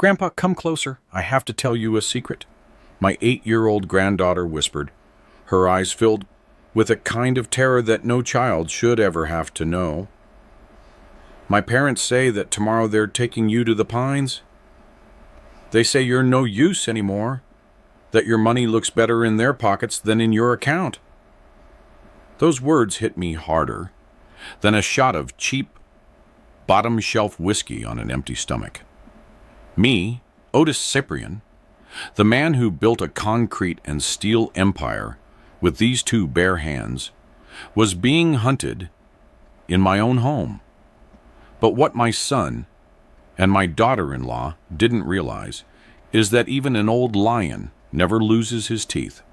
Grandpa, come closer. I have to tell you a secret. My 8-year-old granddaughter whispered, her eyes filled with a kind of terror that no child should ever have to know. My parents say that tomorrow they're taking you to the Pines. They say you're no use anymore, that your money looks better in their pockets than in your account. Those words hit me harder than a shot of cheap, bottom-shelf whiskey on an empty stomach. Me, Otis Cyprian, the man who built a concrete and steel empire with these two bare hands, was being hunted in my own home. But what my son and my daughter-in-law didn't realize is that even an old lion never loses his teeth.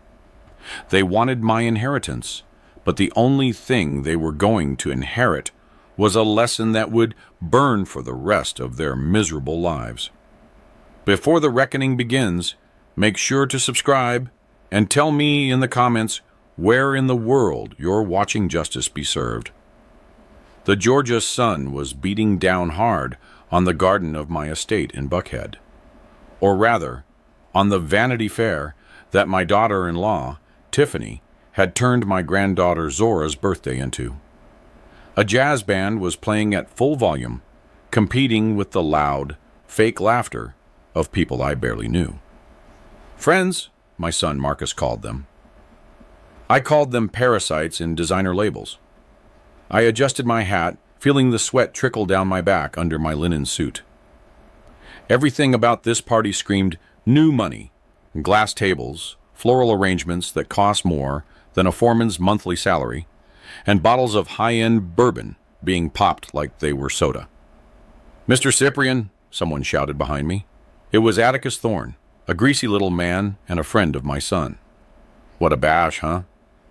They wanted my inheritance, but the only thing they were going to inherit was a lesson that would burn for the rest of their miserable lives. Before the reckoning begins, make sure to subscribe and tell me in the comments where in the world you're watching justice be served. The Georgia sun was beating down hard on the garden of my estate in Buckhead, or rather, on the Vanity Fair that my daughter-in-law, Tiffany, had turned my granddaughter Zora's birthday into. A jazz band was playing at full volume, competing with the loud, fake laughter of people I barely knew. Friends, my son Marcus called them. I called them parasites in designer labels. I adjusted my hat, feeling the sweat trickle down my back under my linen suit. Everything about this party screamed new money, glass tables, floral arrangements that cost more than a foreman's monthly salary, and bottles of high-end bourbon being popped like they were soda. "Mr. Cyprian," someone shouted behind me. It was Atticus Thorne, a greasy little man and a friend of my son. "What a bash, huh?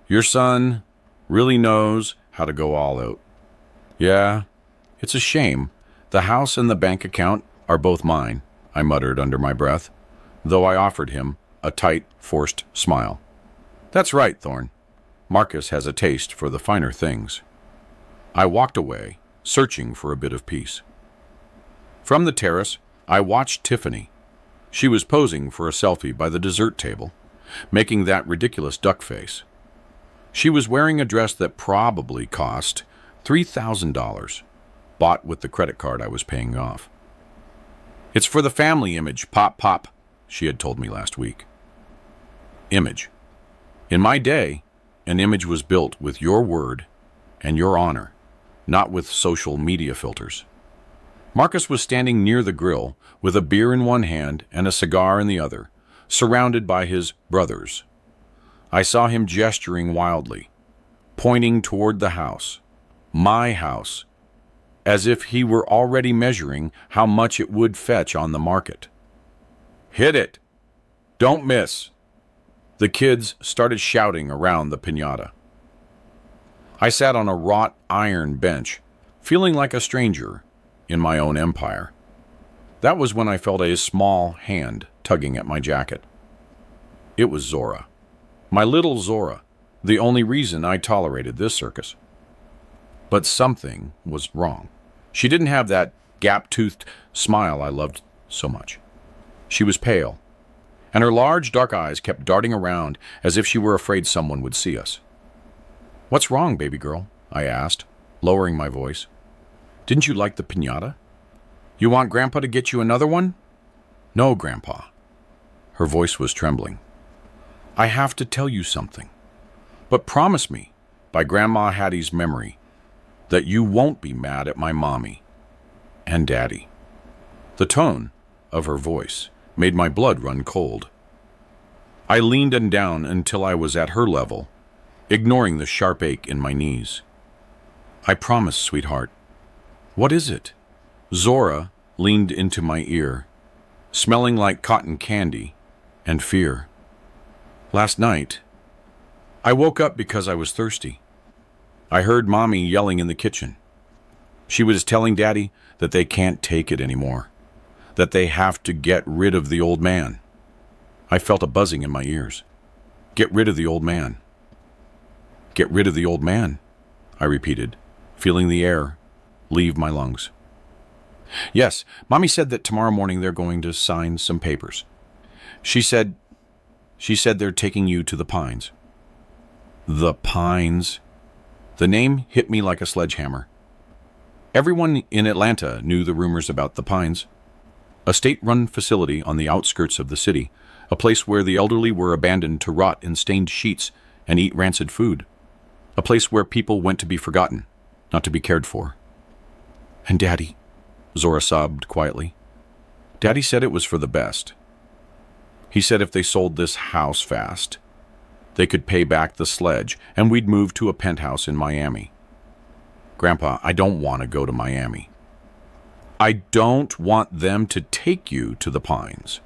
Your son really knows how to go all out." "Yeah, it's a shame. The house and the bank account are both mine," I muttered under my breath, though I offered him a tight, forced smile. "That's right, Thorne. Marcus has a taste for the finer things." I walked away, searching for a bit of peace. From the terrace, I watched Tiffany. She was posing for a selfie by the dessert table, making that ridiculous duck face. She was wearing a dress that probably cost $3,000, bought with the credit card I was paying off. "It's for the family image, Pop Pop," she had told me last week. Image. In my day, an image was built with your word and your honor, not with social media filters. Marcus was standing near the grill with a beer in one hand and a cigar in the other, surrounded by his brothers. I saw him gesturing wildly, pointing toward the house, my house, as if he were already measuring how much it would fetch on the market. "Hit it! Don't miss!" The kids started shouting around the piñata. I sat on a wrought iron bench, feeling like a stranger in my own empire. That was when I felt a small hand tugging at my jacket. It was Zora. My little Zora, the only reason I tolerated this circus. But something was wrong. She didn't have that gap-toothed smile I loved so much. She was pale, and her large dark eyes kept darting around as if she were afraid someone would see us. "What's wrong, baby girl?" I asked, lowering my voice. "Didn't you like the piñata? You want Grandpa to get you another one?" "No, Grandpa." Her voice was trembling. "I have to tell you something. But promise me, by Grandma Hattie's memory, that you won't be mad at my mommy and Daddy." The tone of her voice made my blood run cold. I leaned down until I was at her level, ignoring the sharp ache in my knees. "I promise, sweetheart." "What is it?" Zora leaned into my ear, smelling like cotton candy and fear. "Last night, I woke up because I was thirsty. I heard Mommy yelling in the kitchen. She was telling Daddy that they can't take it anymore, that they have to get rid of the old man. I felt a buzzing in my ears. Get rid of the old man. Get rid of the old man, I repeated, feeling the air leave my lungs. Yes, Mommy said that tomorrow morning they're going to sign some papers. She said they're taking you to the Pines. The Pines? The name hit me like a sledgehammer. Everyone in Atlanta knew the rumors about the Pines. A state-run facility on the outskirts of the city, a place where the elderly were abandoned to rot in stained sheets and eat rancid food. A place where people went to be forgotten, not to be cared for. And Daddy, Zora sobbed quietly. Daddy said it was for the best. He said if they sold this house fast, they could pay back the sledge and we'd move to a penthouse in Miami. Grandpa, I don't want to go to Miami. I don't want them to take you to the Pines.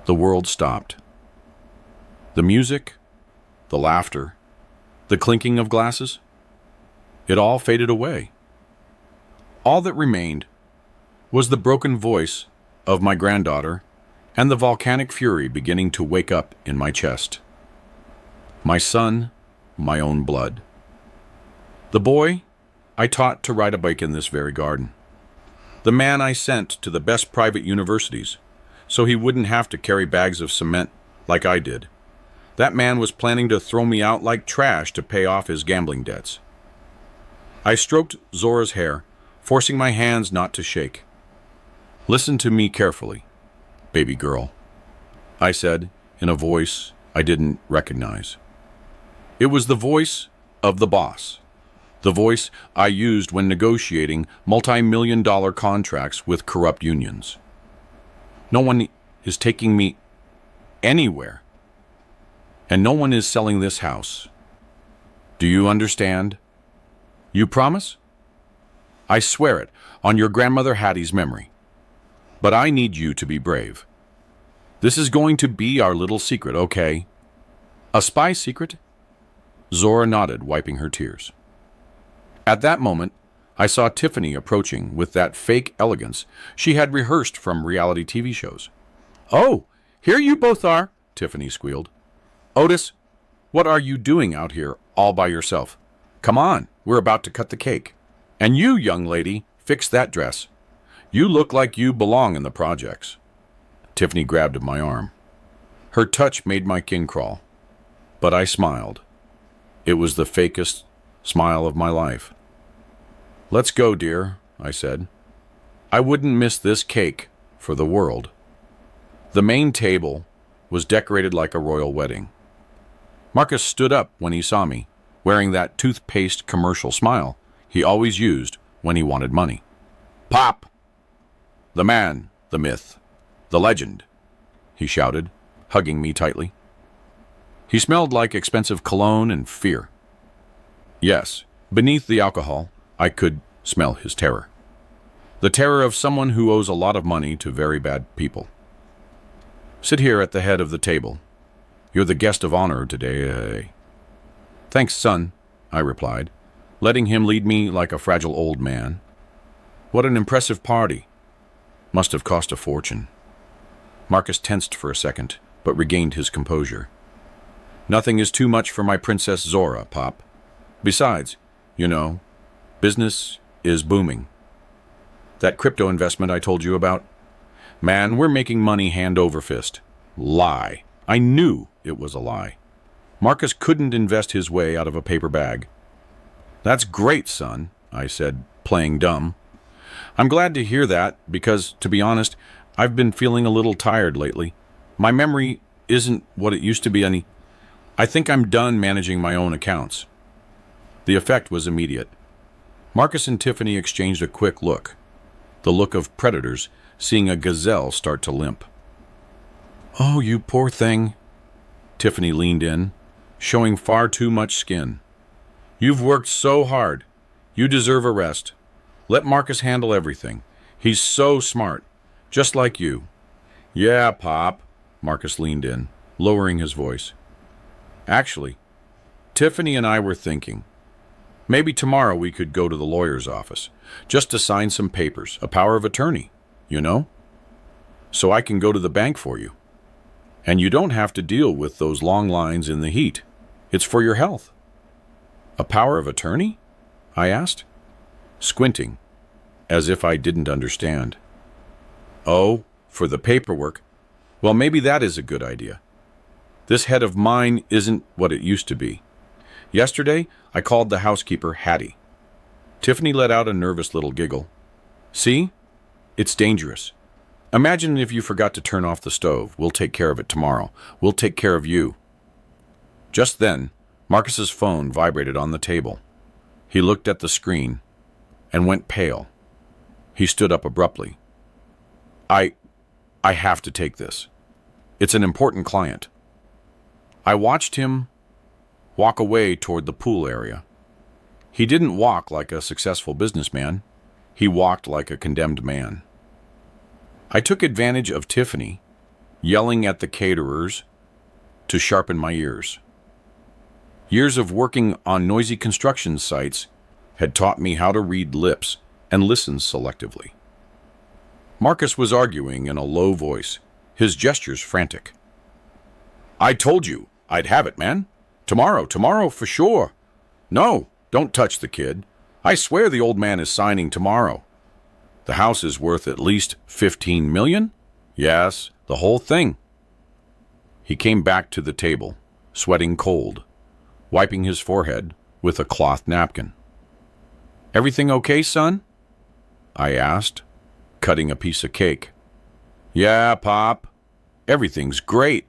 The world stopped. The music, the laughter, the clinking of glasses, it all faded away. All that remained was the broken voice of my granddaughter and the volcanic fury beginning to wake up in my chest. My son, my own blood. The boy I taught to ride a bike in this very garden. The man I sent to the best private universities so he wouldn't have to carry bags of cement like I did. That man was planning to throw me out like trash to pay off his gambling debts. I stroked Zora's hair, forcing my hands not to shake. Listen to me carefully, baby girl, I said in a voice I didn't recognize. It was the voice of the boss, the voice I used when negotiating multi-million-dollar contracts with corrupt unions. No one is taking me anywhere, and no one is selling this house. Do you understand? You promise? I swear it on your grandmother Hattie's memory. But I need you to be brave. This is going to be our little secret, okay? A spy secret? Zora nodded, wiping her tears. At that moment, I saw Tiffany approaching with that fake elegance she had rehearsed from reality TV shows. Oh, here you both are, Tiffany squealed. Otis, what are you doing out here all by yourself? Come on, we're about to cut the cake. And you, young lady, fix that dress. You look like you belong in the projects. Tiffany grabbed my arm. Her touch made my skin crawl. But I smiled. It was the fakest smile of my life. Let's go, dear, I said. I wouldn't miss this cake for the world. The main table was decorated like a royal wedding. Marcus stood up when he saw me, wearing that toothpaste commercial smile he always used when he wanted money. Pop! The man, the myth, the legend, he shouted, hugging me tightly. He smelled like expensive cologne and fear. Yes, beneath the alcohol, I could smell his terror. The terror of someone who owes a lot of money to very bad people. Sit here at the head of the table. You're the guest of honor today. Thanks, son, I replied, letting him lead me like a fragile old man. What an impressive party. Must have cost a fortune. Marcus tensed for a second, but regained his composure. Nothing is too much for my Princess Zora, Pop. Besides, you know, business is booming. That crypto investment I told you about? Man, we're making money hand over fist. Lie. I knew it was a lie. Marcus couldn't invest his way out of a paper bag. That's great, son, I said, playing dumb. I'm glad to hear that because, to be honest, I've been feeling a little tired lately. My memory isn't what it used to be. I think I'm done managing my own accounts. The effect was immediate. Marcus and Tiffany exchanged a quick look, the look of predators seeing a gazelle start to limp. Oh, you poor thing. Tiffany leaned in, showing far too much skin. You've worked so hard. You deserve a rest. Let Marcus handle everything. He's so smart, just like you. Yeah, Pop, Marcus leaned in, lowering his voice. Actually, Tiffany and I were thinking, maybe tomorrow we could go to the lawyer's office, just to sign some papers, a power of attorney, you know? So I can go to the bank for you. And you don't have to deal with those long lines in the heat. It's for your health. A power of attorney? I asked, squinting as if I didn't understand. Oh, for the paperwork. Well, maybe that is a good idea. This head of mine isn't what it used to be. Yesterday, I called the housekeeper Hattie. Tiffany let out a nervous little giggle. See? It's dangerous. Imagine if you forgot to turn off the stove. We'll take care of it tomorrow. We'll take care of you. Just then, Marcus's phone vibrated on the table. He looked at the screen and went pale. He stood up abruptly. I have to take this. It's an important client. I watched him walk away toward the pool area. He didn't walk like a successful businessman. He walked like a condemned man. I took advantage of Tiffany yelling at the caterers to sharpen my ears. Years of working on noisy construction sites had taught me how to read lips and listen selectively. Marcus was arguing in a low voice, his gestures frantic. I told you I'd have it, man. Tomorrow for sure. No, don't touch the kid. I swear the old man is signing tomorrow. The house is worth at least $15 million? Yes, the whole thing. He came back to the table, sweating cold, wiping his forehead with a cloth napkin. Everything okay, son? I asked, cutting a piece of cake. Yeah, Pop. Everything's great.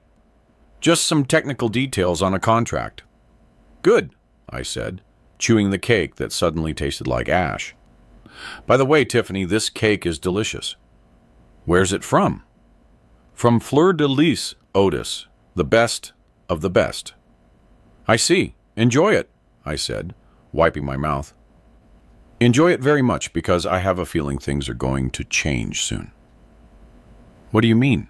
Just some technical details on a contract. Good, I said, chewing the cake that suddenly tasted like ash. By the way, Tiffany, this cake is delicious. Where's it from? From Fleur de Lis, Otis, the best of the best. I see. Enjoy it, I said, wiping my mouth. Enjoy it very much because I have a feeling things are going to change soon. What do you mean?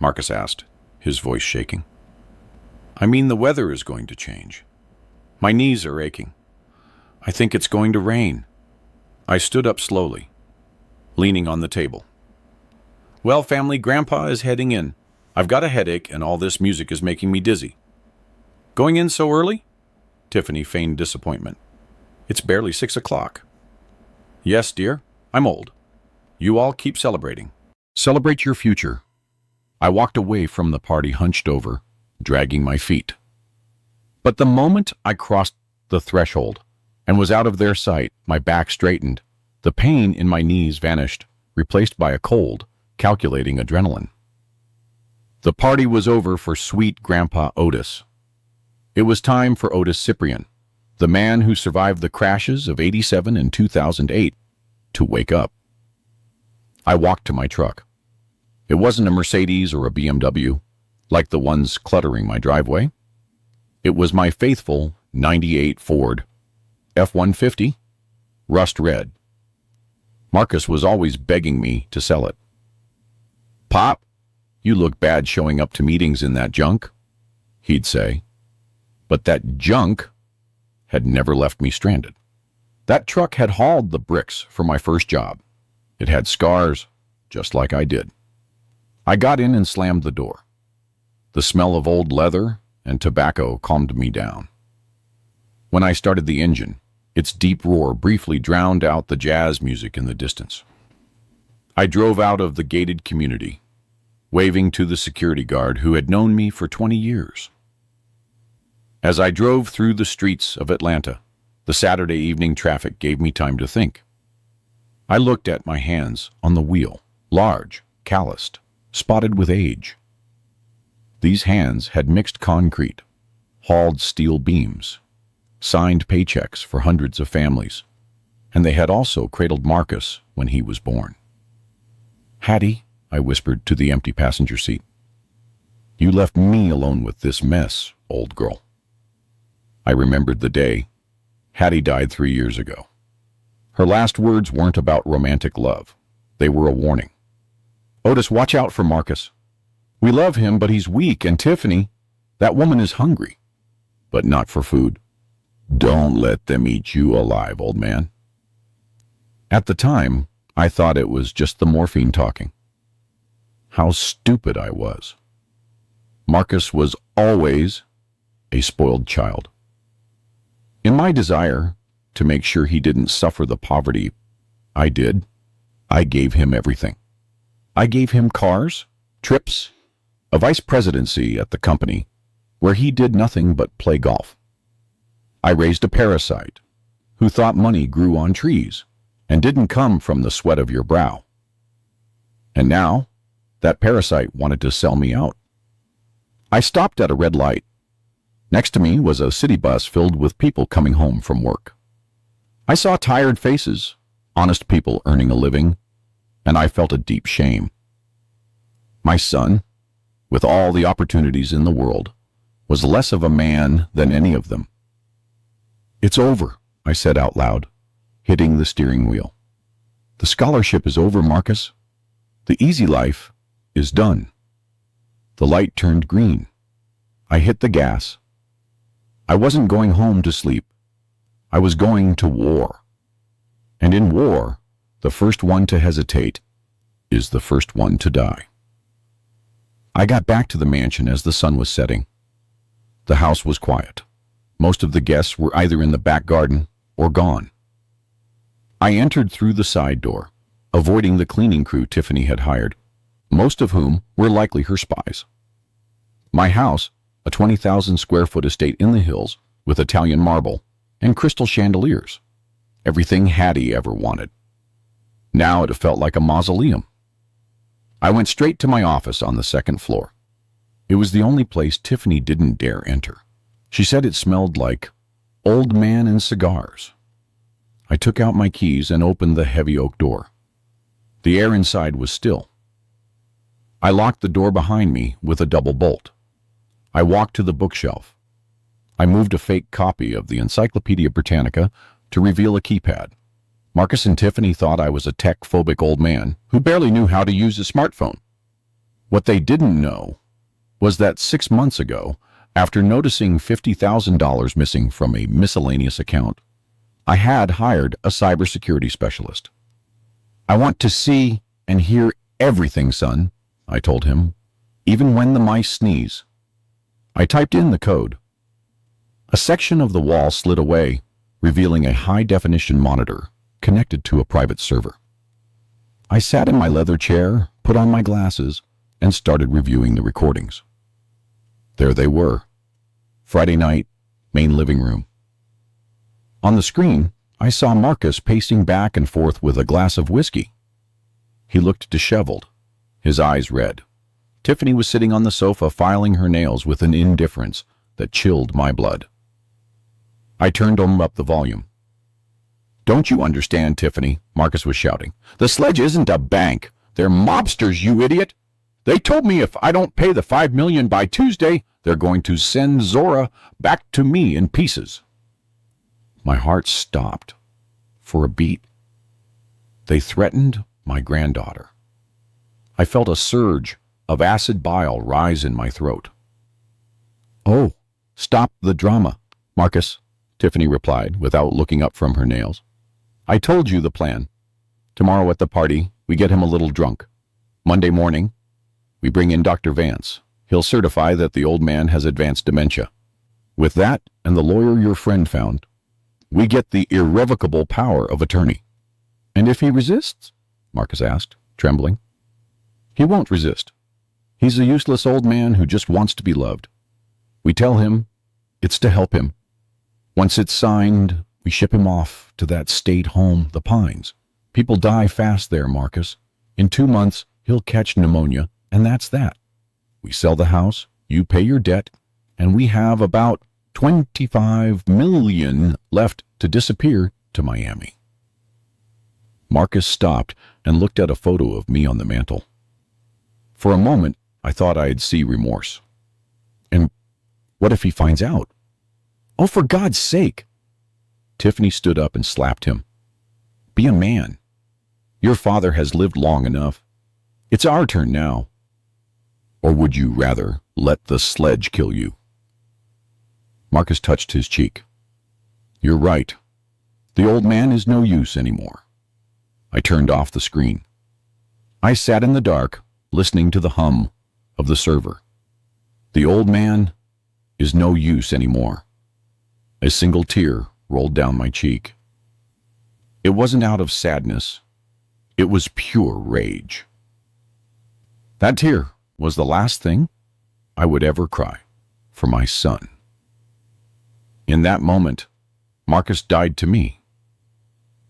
Marcus asked, his voice shaking. I mean the weather is going to change. My knees are aching. I think it's going to rain. I stood up slowly, leaning on the table. Well, family, Grandpa is heading in. I've got a headache and all this music is making me dizzy. Going in so early? Tiffany feigned disappointment. It's barely 6 o'clock. Yes, dear, I'm old. You all keep celebrating. Celebrate your future. I walked away from the party hunched over, dragging my feet. But the moment I crossed the threshold and was out of their sight, my back straightened. The pain in my knees vanished, replaced by a cold, calculating adrenaline. The party was over for sweet Grandpa Otis. It was time for Otis Cyprian, the man who survived the crashes of '87 and 2008, to wake up. I walked to my truck. It wasn't a Mercedes or a BMW, like the ones cluttering my driveway. It was my faithful '98 Ford F-150, rust red. Marcus was always begging me to sell it. Pop, you look bad showing up to meetings in that junk, he'd say. But that junk had never left me stranded. That truck had hauled the bricks for my first job. It had scars, just like I did. I got in and slammed the door. The smell of old leather and tobacco calmed me down. When I started the engine, its deep roar briefly drowned out the jazz music in the distance. I drove out of the gated community, waving to the security guard who had known me for 20 years. As I drove through the streets of Atlanta, the Saturday evening traffic gave me time to think. I looked at my hands on the wheel, large, calloused, spotted with age. These hands had mixed concrete, hauled steel beams, signed paychecks for hundreds of families, and they had also cradled Marcus when he was born. Hattie, I whispered to the empty passenger seat, you left me alone with this mess, old girl. I remembered the day. Hattie died 3 years ago. Her last words weren't about romantic love. They were a warning. Otis, watch out for Marcus. We love him, but he's weak, and Tiffany, that woman is hungry, but not for food. Don't let them eat you alive, old man. At the time, I thought it was just the morphine talking. How stupid I was. Marcus was always a spoiled child. In my desire to make sure he didn't suffer the poverty I did, I gave him everything. I gave him cars, trips, a vice presidency at the company, where he did nothing but play golf. I raised a parasite who thought money grew on trees and didn't come from the sweat of your brow. And now, that parasite wanted to sell me out. I stopped at a red light. Next to me was a city bus filled with people coming home from work. I saw tired faces, honest people earning a living, and I felt a deep shame. My son, with all the opportunities in the world, was less of a man than any of them. "It's over," I said out loud, hitting the steering wheel. "The scholarship is over, Marcus. The easy life is done." The light turned green. I hit the gas. I wasn't going home to sleep. I was going to war. And in war, the first one to hesitate is the first one to die. I got back to the mansion as the sun was setting. The house was quiet. Most of the guests were either in the back garden or gone. I entered through the side door, avoiding the cleaning crew Tiffany had hired, most of whom were likely her spies. My house, a 20,000 square foot estate in the hills with Italian marble and crystal chandeliers. Everything Hattie ever wanted. Now it felt like a mausoleum. I went straight to my office on the second floor. It was the only place Tiffany didn't dare enter. She said it smelled like old man and cigars. I took out my keys and opened the heavy oak door. The air inside was still. I locked the door behind me with a double bolt. I walked to the bookshelf. I moved a fake copy of the Encyclopedia Britannica to reveal a keypad. Marcus and Tiffany thought I was a tech-phobic old man who barely knew how to use a smartphone. What they didn't know was that 6 months ago, after noticing $50,000 missing from a miscellaneous account, I had hired a cybersecurity specialist. "I want to see and hear everything, son," I told him, "even when the mice sneeze." I typed in the code. A section of the wall slid away, revealing a high-definition monitor connected to a private server. I sat in my leather chair, put on my glasses, and started reviewing the recordings. There they were. Friday night, main living room. On the screen, I saw Marcus pacing back and forth with a glass of whiskey. He looked disheveled, his eyes red. Tiffany was sitting on the sofa filing her nails with an indifference that chilled my blood. I turned up the volume. "Don't you understand, Tiffany?" Marcus was shouting. "The Sledge isn't a bank. They're mobsters, you idiot. They told me if I don't pay the $5 million by Tuesday, they're going to send Zora back to me in pieces." My heart stopped for a beat. They threatened my granddaughter. I felt a surge of acid bile rise in my throat. "Oh, stop the drama, Marcus," Tiffany replied without looking up from her nails. "I told you the plan. Tomorrow at the party, we get him a little drunk. Monday morning, we bring in Dr. Vance. He'll certify that the old man has advanced dementia. With that and the lawyer your friend found, we get the irrevocable power of attorney." "And if he resists?" Marcus asked, trembling. "He won't resist. He's a useless old man who just wants to be loved. We tell him it's to help him. Once it's signed, we ship him off to that state home, the Pines. People die fast there, Marcus. In 2 months, he'll catch pneumonia, and that's that. We sell the house, you pay your debt, and we have about 25 million left to disappear to Miami." Marcus stopped and looked at a photo of me on the mantel. For a moment, I thought I'd see remorse. "And what if he finds out?" "Oh, for God's sake!" Tiffany stood up and slapped him. "Be a man. Your father has lived long enough. It's our turn now. Or would you rather let the Sledge kill you?" Marcus touched his cheek. "You're right. The old man is no use anymore." I turned off the screen. I sat in the dark, listening to the hum of the server. The old man is no use anymore. A single tear rolled down my cheek. It wasn't out of sadness. It was pure rage. That tear was the last thing I would ever cry for my son. In that moment, Marcus died to me.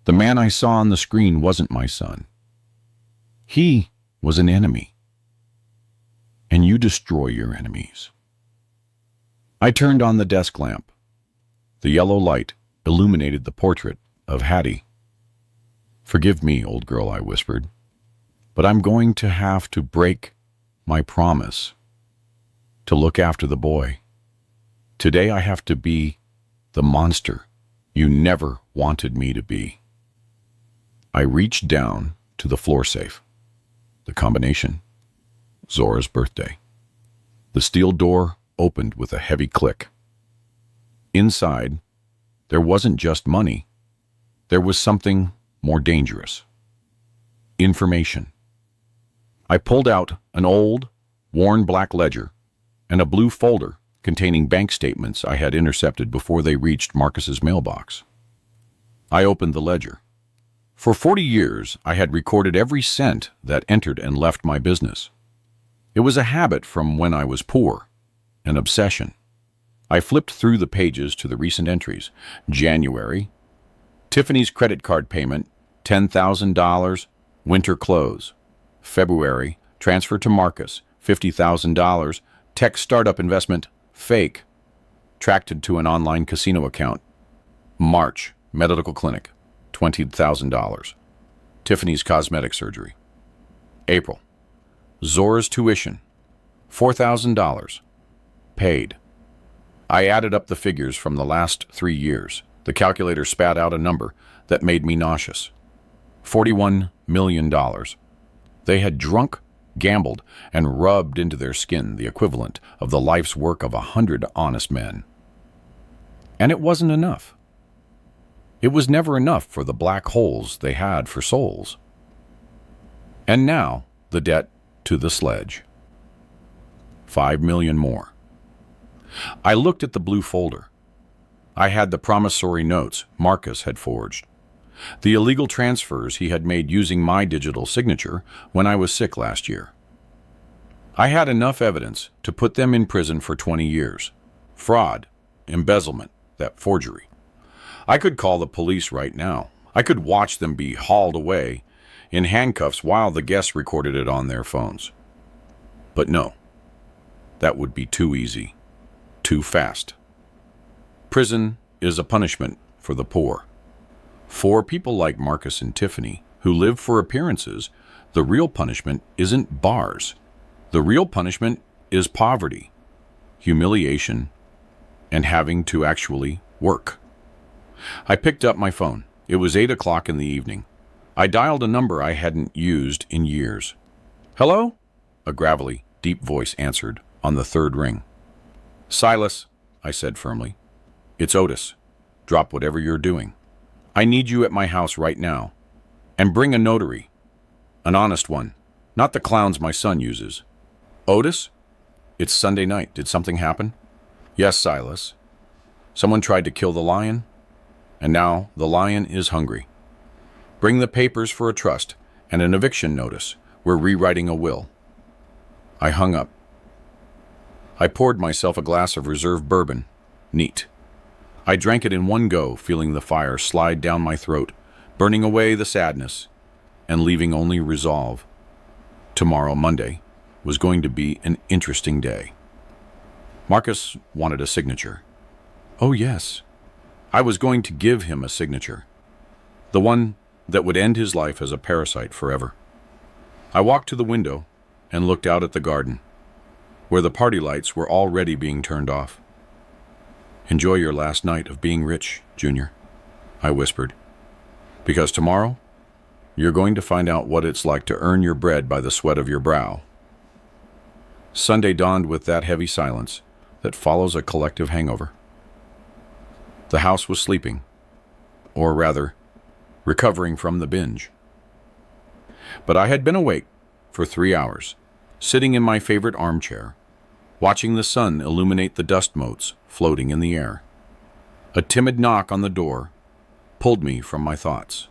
The man I saw on the screen wasn't my son. He was an enemy. And you destroy your enemies. I turned on the desk lamp. The yellow light illuminated the portrait of Hattie. "Forgive me, old girl," I whispered, "but I'm going to have to break my promise to look after the boy. Today I have to be the monster you never wanted me to be." I reached down to the floor safe. The combination: Zora's birthday. The steel door opened with a heavy click. Inside, there wasn't just money. There was something more dangerous. Information. I pulled out an old, worn black ledger and a blue folder containing bank statements I had intercepted before they reached Marcus's mailbox. I opened the ledger. For 40 years, I had recorded every cent that entered and left my business. It was a habit from when I was poor, an obsession. I flipped through the pages to the recent entries. January, Tiffany's credit card payment, $10,000, winter clothes. February, transfer to Marcus, $50,000, tech startup investment, fake, tracked to an online casino account. March, medical clinic, $20,000, Tiffany's cosmetic surgery. April, Zora's tuition, $4,000, paid. I added up the figures from the last 3 years. The calculator spat out a number that made me nauseous. $41 million. They had drunk, gambled, and rubbed into their skin the equivalent of the life's work of 100 honest men. And it wasn't enough. It was never enough for the black holes they had for souls. And now, the debt to the sledge. 5 million more. I looked at the blue folder. I had the promissory notes Marcus had forged, the illegal transfers he had made using my digital signature when I was sick last year. I had enough evidence to put them in prison for 20 years. Fraud, embezzlement, that forgery. I could call the police right now. I could watch them be hauled away in handcuffs while the guests recorded it on their phones. But no, that would be too easy, too fast. Prison is a punishment for the poor. For people like Marcus and Tiffany, who live for appearances, the real punishment isn't bars. The real punishment is poverty, humiliation, and having to actually work. I picked up my phone. It was 8 o'clock in the evening. I dialed a number I hadn't used in years. "Hello?" A gravelly, deep voice answered on the third ring. "Silas," I said firmly. "It's Otis. Drop whatever you're doing. I need you at my house right now. And bring a notary. An honest one, not the clowns my son uses." "Otis? It's Sunday night. Did something happen?" "Yes, Silas. Someone tried to kill the lion, and now the lion is hungry. Bring the papers for a trust and an eviction notice. We're rewriting a will." I hung up. I poured myself a glass of reserve bourbon. Neat. I drank it in one go, feeling the fire slide down my throat, burning away the sadness, and leaving only resolve. Tomorrow, Monday, was going to be an interesting day. Marcus wanted a signature. Oh yes, I was going to give him a signature. The one that would end his life as a parasite forever. I walked to the window and looked out at the garden, where the party lights were already being turned off. "Enjoy your last night of being rich, Junior," I whispered, "because tomorrow you're going to find out what it's like to earn your bread by the sweat of your brow." Sunday dawned with that heavy silence that follows a collective hangover. The house was sleeping, or rather, recovering from the binge. But I had been awake for 3 hours, sitting in my favorite armchair, watching the sun illuminate the dust motes floating in the air. A timid knock on the door pulled me from my thoughts.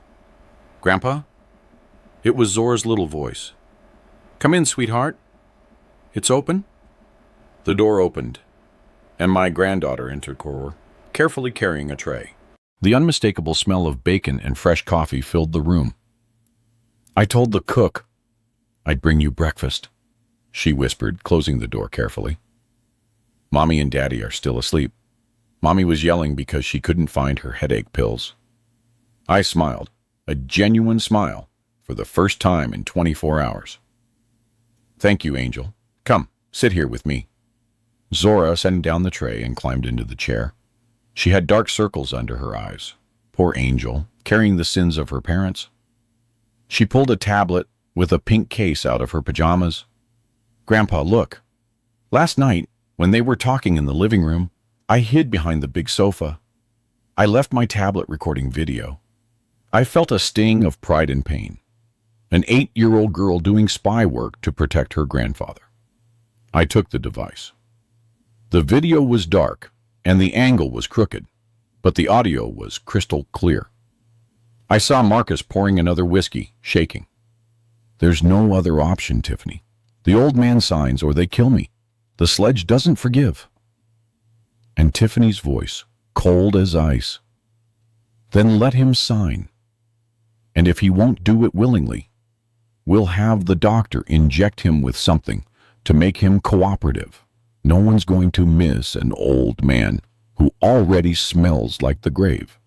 "Grandpa?" It was Zora's little voice. "Come in, sweetheart. It's open?" The door opened, and my granddaughter entered Koror, carefully carrying a tray. The unmistakable smell of bacon and fresh coffee filled the room. "I told the cook I'd bring you breakfast," she whispered, closing the door carefully. "Mommy and Daddy are still asleep." Mommy was yelling because she couldn't find her headache pills. I smiled, a genuine smile, for the first time in 24 hours. "Thank you, Angel. Come, sit here with me." Zora set down the tray and climbed into the chair. She had dark circles under her eyes. Poor Angel, carrying the sins of her parents. She pulled a tablet with a pink case out of her pajamas. "Grandpa, look. Last night, when they were talking in the living room, I hid behind the big sofa. I left my tablet recording video. I felt a sting of pride and pain. An 8-year-old girl doing spy work to protect her grandfather. I took the device. The video was dark, and the angle was crooked, but the audio was crystal clear. I saw Marcus pouring another whiskey, shaking. There's no other option, Tiffany. The old man signs or they kill me. The sledge doesn't forgive." And Tiffany's voice, cold as ice. "Then let him sign. And if he won't do it willingly, we'll have the doctor inject him with something to make him cooperative. No one's going to miss an old man who already smells like the grave."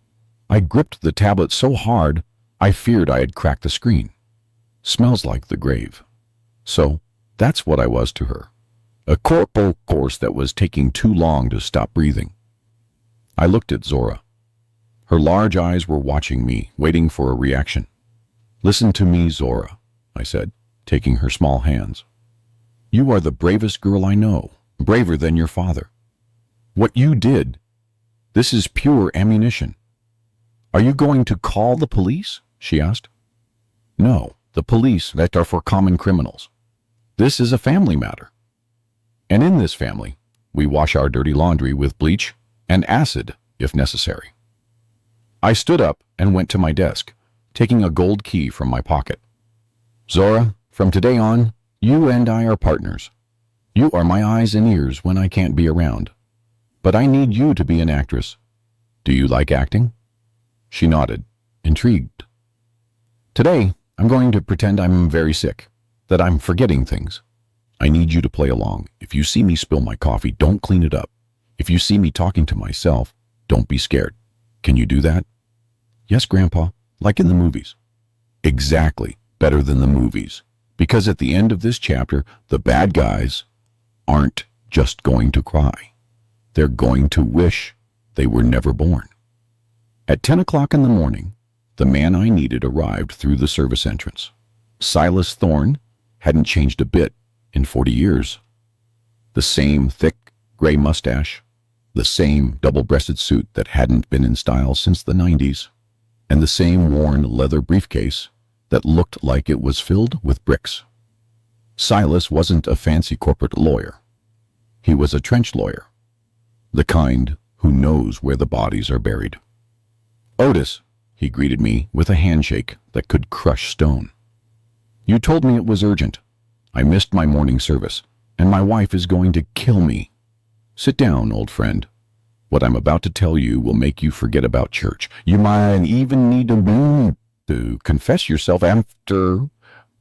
I gripped the tablet so hard, I feared I had cracked the screen. Smells like the grave. So, that's what I was to her. A corporal course that was taking too long to stop breathing. I looked at Zora. Her large eyes were watching me, waiting for a reaction. "Listen to me, Zora," I said, taking her small hands. "You are the bravest girl I know, braver than your father. What you did, this is pure ammunition." "Are you going to call the police?" she asked. "No, the police that are for common criminals. This is a family matter. And in this family, we wash our dirty laundry with bleach and acid if necessary." I stood up and went to my desk, taking a gold key from my pocket. "Zora, from today on, you and I are partners. You are my eyes and ears when I can't be around. But I need you to be an actress. Do you like acting?" She nodded, intrigued. "Today, I'm going to pretend I'm very sick, that I'm forgetting things. I need you to play along. If you see me spill my coffee, don't clean it up. If you see me talking to myself, don't be scared. Can you do that?" "Yes, Grandpa, like in the movies." "Exactly, better than the movies. Because at the end of this chapter, the bad guys aren't just going to cry. They're going to wish they were never born." At 10 o'clock in the morning, the man I needed arrived through the service entrance. Silas Thorne hadn't changed a bit in 40 years. The same thick, gray mustache, the same double-breasted suit that hadn't been in style since the 90s, and the same worn leather briefcase that looked like it was filled with bricks. Silas wasn't a fancy corporate lawyer. He was a trench lawyer, the kind who knows where the bodies are buried. "Otis," he greeted me with a handshake that could crush stone. "You told me it was urgent. I missed my morning service, and my wife is going to kill me. Sit down, old friend. What I'm about to tell you will make you forget about church. You might even need a moment to confess yourself after,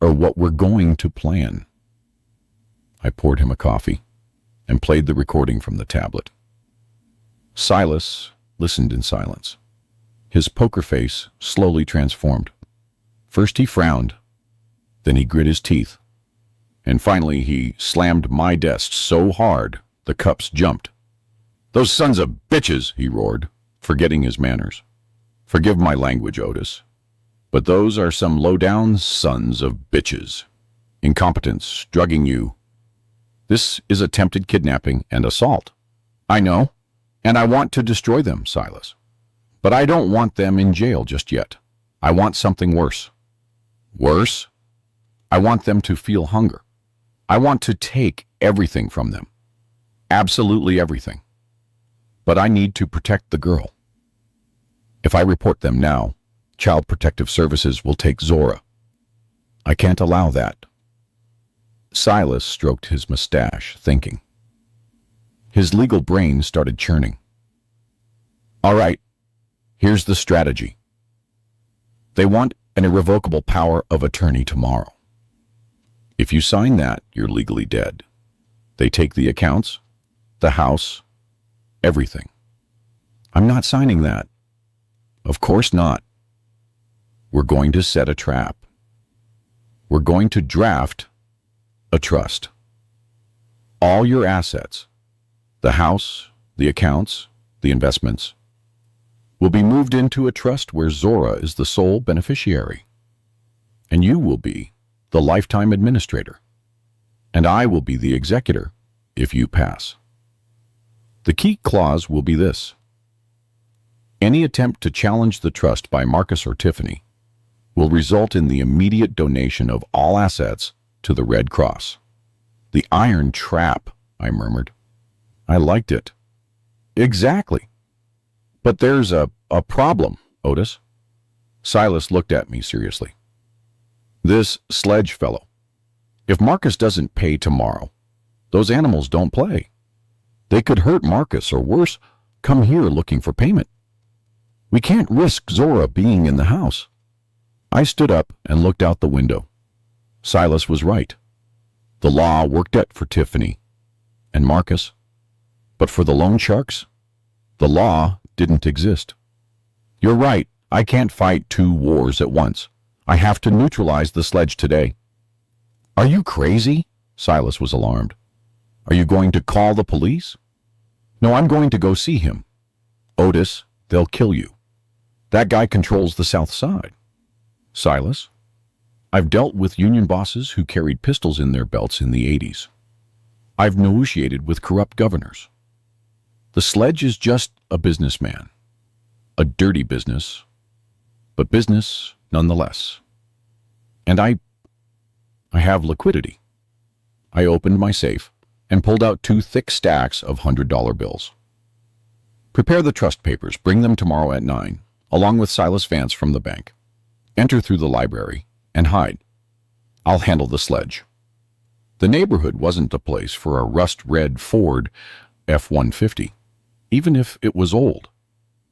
or what we're going to plan." I poured him a coffee and played the recording from the tablet. Silas listened in silence. His poker face slowly transformed. First he frowned, then he grit his teeth, and finally he slammed my desk so hard the cups jumped. "Those sons of bitches," he roared, forgetting his manners. "Forgive my language, Otis, but those are some low-down sons of bitches. Incompetence, drugging you. This is attempted kidnapping and assault. I know, and I want to destroy them, Silas. But I don't want them in jail just yet. I want something worse." "Worse?" "I want them to feel hunger. I want to take everything from them. Absolutely everything. But I need to protect the girl. If I report them now, Child Protective Services will take Zora. I can't allow that. Silas stroked his mustache, thinking. His legal brain started churning. All right, here's the strategy. They want an irrevocable power of attorney tomorrow. If you sign that, you're legally dead. They take the accounts, the house, everything. I'm not signing that. Of course not. We're going to set a trap. We're going to draft a trust. All your assets, the house, the accounts, the investments, will be moved into a trust where Zora is the sole beneficiary. And you will be the lifetime administrator. And I will be the executor if you pass. The key clause will be this. Any attempt to challenge the trust by Marcus or Tiffany will result in the immediate donation of all assets to the Red Cross. The iron trap, I murmured. I liked it. Exactly. But there's a problem, Otis. Silas looked at me seriously. This Sledge fellow. If Marcus doesn't pay tomorrow, those animals don't play. They could hurt Marcus or worse, come here looking for payment. We can't risk Zora being in the house. I stood up and looked out the window. Silas was right. The law worked out for Tiffany and Marcus, but for the loan sharks, the law didn't exist. You're right, I can't fight two wars at once. I have to neutralize the Sledge today. Are you crazy? Silas was alarmed. Are you going to call the police? No, I'm going to go see him. Otis, they'll kill you. That guy controls the South Side. Silas, I've dealt with union bosses who carried pistols in their belts in the 80s. I've negotiated with corrupt governors. The Sledge is just a businessman. A dirty business, but business nonetheless. And I have liquidity. I opened my safe and pulled out 2 thick stacks of $100 bills. Prepare the trust papers, bring them tomorrow at 9, along with Silas Vance from the bank. Enter through the library and hide. I'll handle the Sledge. The neighborhood wasn't a place for a rust-red Ford F-150, even if it was old.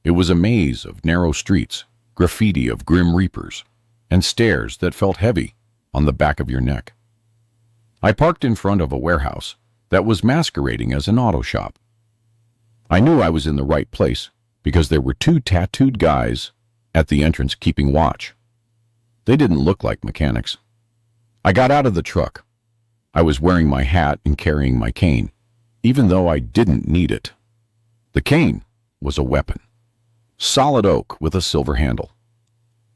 It was a maze of narrow streets, graffiti of grim reapers, and stairs that felt heavy on the back of your neck. I parked in front of a warehouse that was masquerading as an auto shop. I knew I was in the right place because there were 2 tattooed guys at the entrance keeping watch. They didn't look like mechanics. I got out of the truck. I was wearing my hat and carrying my cane, even though I didn't need it. The cane was a weapon. Solid oak with a silver handle.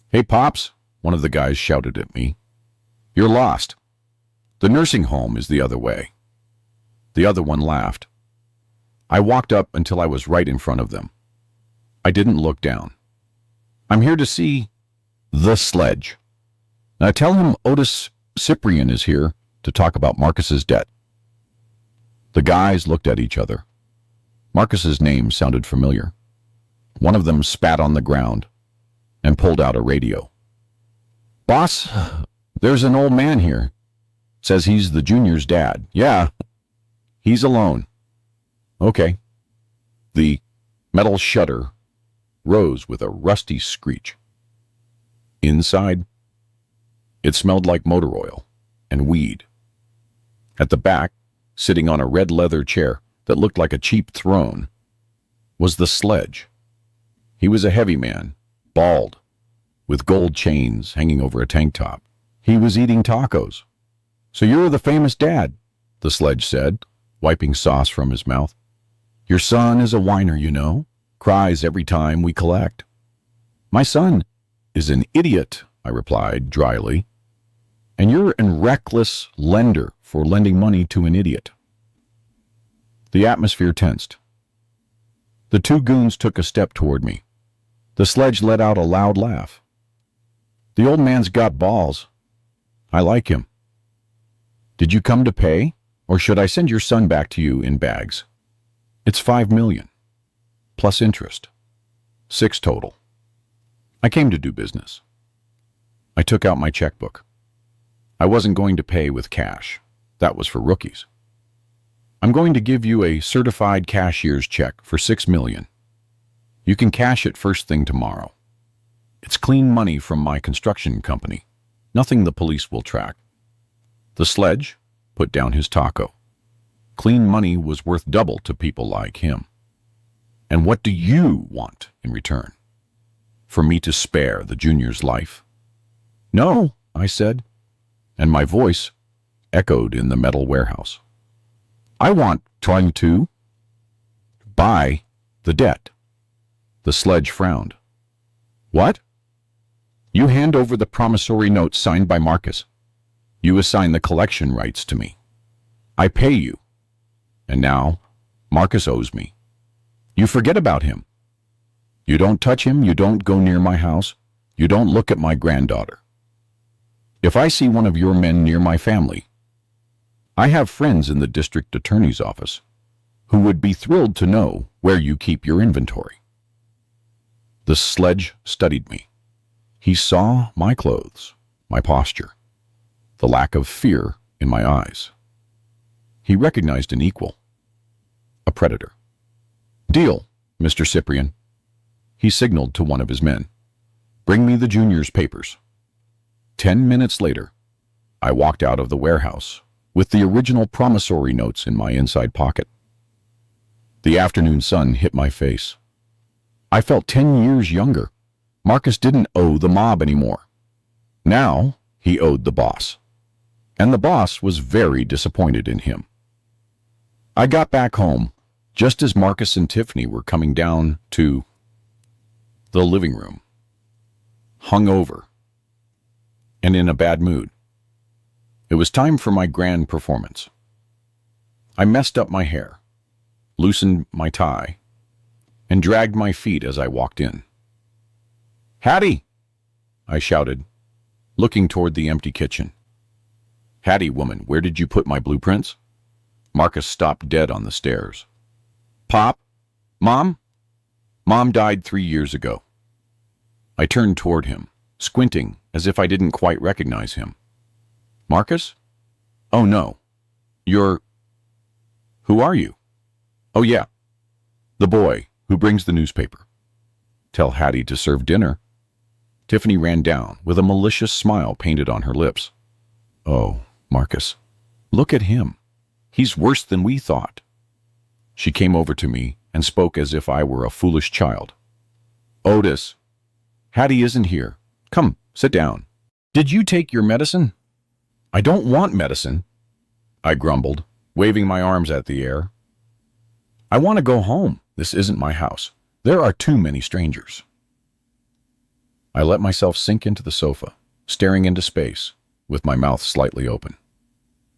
Hey, Pops, one of the guys shouted at me. You're lost. The nursing home is the other way. The other one laughed. I walked up until I was right in front of them. I didn't look down. I'm here to see the Sledge. Now tell him Otis Cyprian is here to talk about Marcus's debt. The guys looked at each other. Marcus's name sounded familiar. One of them spat on the ground and pulled out a radio. Boss, there's an old man here. Says he's the junior's dad. Yeah, he's alone. Okay. The metal shutter rose with a rusty screech. Inside, it smelled like motor oil and weed. At the back, sitting on a red leather chair that looked like a cheap throne, was the Sledge. He was a heavy man, bald, with gold chains hanging over a tank top. He was eating tacos. So you're the famous dad, the Sledge said, wiping sauce from his mouth. Your son is a whiner, you know, cries every time we collect. My son is an idiot, I replied dryly. And you're a reckless lender for lending money to an idiot. The atmosphere tensed. The 2 goons took a step toward me. The Sledge let out a loud laugh. The old man's got balls. I like him. Did you come to pay, or should I send your son back to you in bags? It's $5 million, plus interest. 6 total. I came to do business. I took out my checkbook. I wasn't going to pay with cash. That was for rookies. I'm going to give you a certified cashier's check for $6 million. You can cash it first thing tomorrow. It's clean money from my construction company. Nothing the police will track. The sledge put down his taco. Clean money was worth double to people like him. And what do you want in return? For me to spare the junior's life? No, I said, and my voice echoed in the metal warehouse. I want trying to buy the debt. The sledge frowned. What? You hand over the promissory note signed by Marcus. You assign the collection rights to me. I pay you. And now, Marcus owes me. You forget about him. You don't touch him, you don't go near my house, you don't look at my granddaughter. If I see one of your men near my family, I have friends in the district attorney's office who would be thrilled to know where you keep your inventory. The sledge studied me. He saw my clothes, my posture, the lack of fear in my eyes. He recognized an equal, a predator. Deal, Mr. Cyprian. He signaled to one of his men. Bring me the junior's papers. 10 minutes later, I walked out of the warehouse with the original promissory notes in my inside pocket. The afternoon sun hit my face. I felt 10 years younger. Marcus didn't owe the mob anymore. Now he owed the boss. And the boss was very disappointed in him. I got back home just as Marcus and Tiffany were coming down to the living room, hungover and in a bad mood. It was time for my grand performance. I messed up my hair, loosened my tie, and dragged my feet as I walked in. Hattie! I shouted, looking toward the empty kitchen. Hattie, woman, where did you put my blueprints? Marcus stopped dead on the stairs. Pop? Mom? Mom died 3 years ago. I turned toward him, squinting as if I didn't quite recognize him. Marcus? Oh, no. You're... Who are you? Oh, yeah. The boy who brings the newspaper. Tell Hattie to serve dinner. Tiffany ran down with a malicious smile painted on her lips. Oh, Marcus, look at him. He's worse than we thought. She came over to me and spoke as if I were a foolish child. Otis, Hattie isn't here. Come, sit down. Did you take your medicine? I don't want medicine, I grumbled, waving my arms at the air. I want to go home. This isn't my house. There are too many strangers. I let myself sink into the sofa, staring into space, with my mouth slightly open.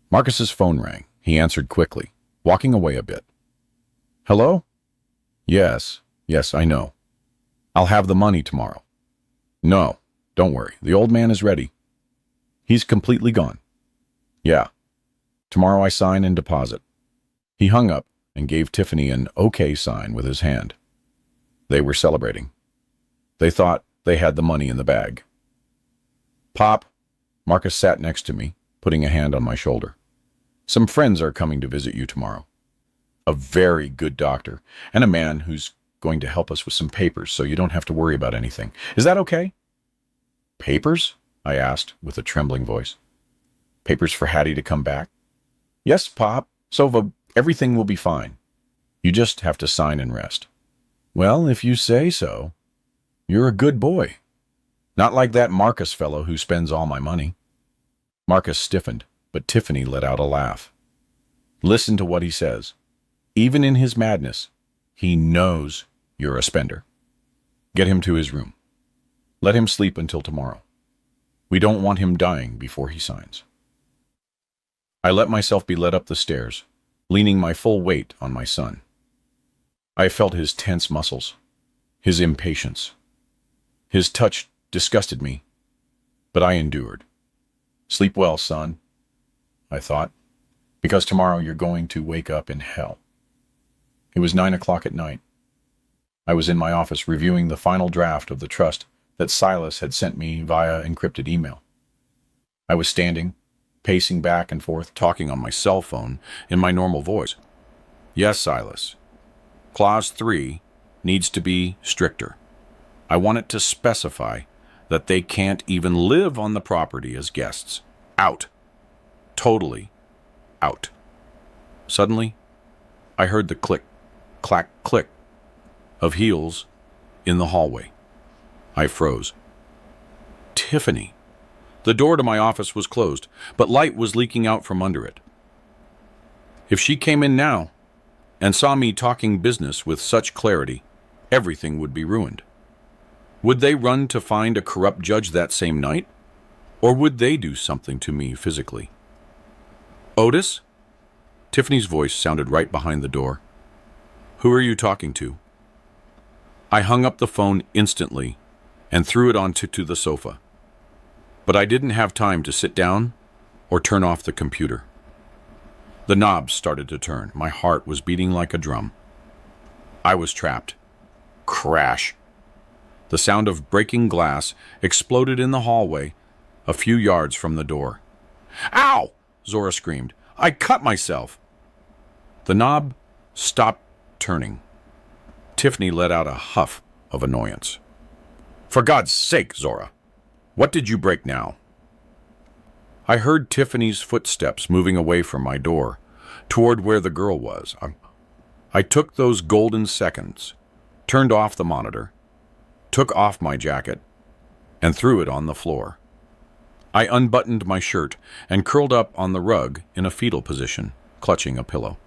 Marcus's phone rang. He answered quickly, walking away a bit. Hello? Yes, I know. I'll have the money tomorrow. No, don't worry. The old man is ready. He's completely gone. Yeah. Tomorrow I sign and deposit. He hung up and gave Tiffany an okay sign with his hand. They were celebrating. They thought they had the money in the bag. Pop, Marcus sat next to me, putting a hand on my shoulder. Some friends are coming to visit you tomorrow. A very good doctor, and a man who's going to help us with some papers so you don't have to worry about anything. Is that okay? Papers? I asked with a trembling voice. Papers for Hattie to come back? Yes, Pop. Sova, everything will be fine. You just have to sign and rest. Well, if you say so. You're a good boy. Not like that Marcus fellow who spends all my money. Marcus stiffened, but Tiffany let out a laugh. Listen to what he says. Even in his madness, he knows you're a spender. Get him to his room. Let him sleep until tomorrow. We don't want him dying before he signs. I let myself be led up the stairs, leaning my full weight on my son. I felt his tense muscles, his impatience. His touch disgusted me, but I endured. Sleep well, son, I thought, because tomorrow you're going to wake up in hell. It was 9 o'clock at night. I was in my office reviewing the final draft of the trust that Silas had sent me via encrypted email. I was standing, pacing back and forth, talking on my cell phone in my normal voice. Yes, Silas. Clause 3 needs to be stricter. I want it to specify that they can't even live on the property as guests. Out. Totally out. Suddenly, I heard the click, clack, click of heels in the hallway. I froze. Tiffany. The door to my office was closed, but light was leaking out from under it. If she came in now and saw me talking business with such clarity, everything would be ruined. Would they run to find a corrupt judge that same night? Or would they do something to me physically? Otis? Tiffany's voice sounded right behind the door. Who are you talking to? I hung up the phone instantly and threw it onto the sofa. But I didn't have time to sit down or turn off the computer. The knobs started to turn. My heart was beating like a drum. I was trapped. Crash. The sound of breaking glass exploded in the hallway a few yards from the door. Ow! Zora screamed. I cut myself. The knob stopped turning. Tiffany let out a huff of annoyance. For God's sake, Zora, what did you break now? I heard Tiffany's footsteps moving away from my door, toward where the girl was. I took those golden seconds, turned off the monitor, took off my jacket, and threw it on the floor. I unbuttoned my shirt and curled up on the rug in a fetal position, clutching a pillow.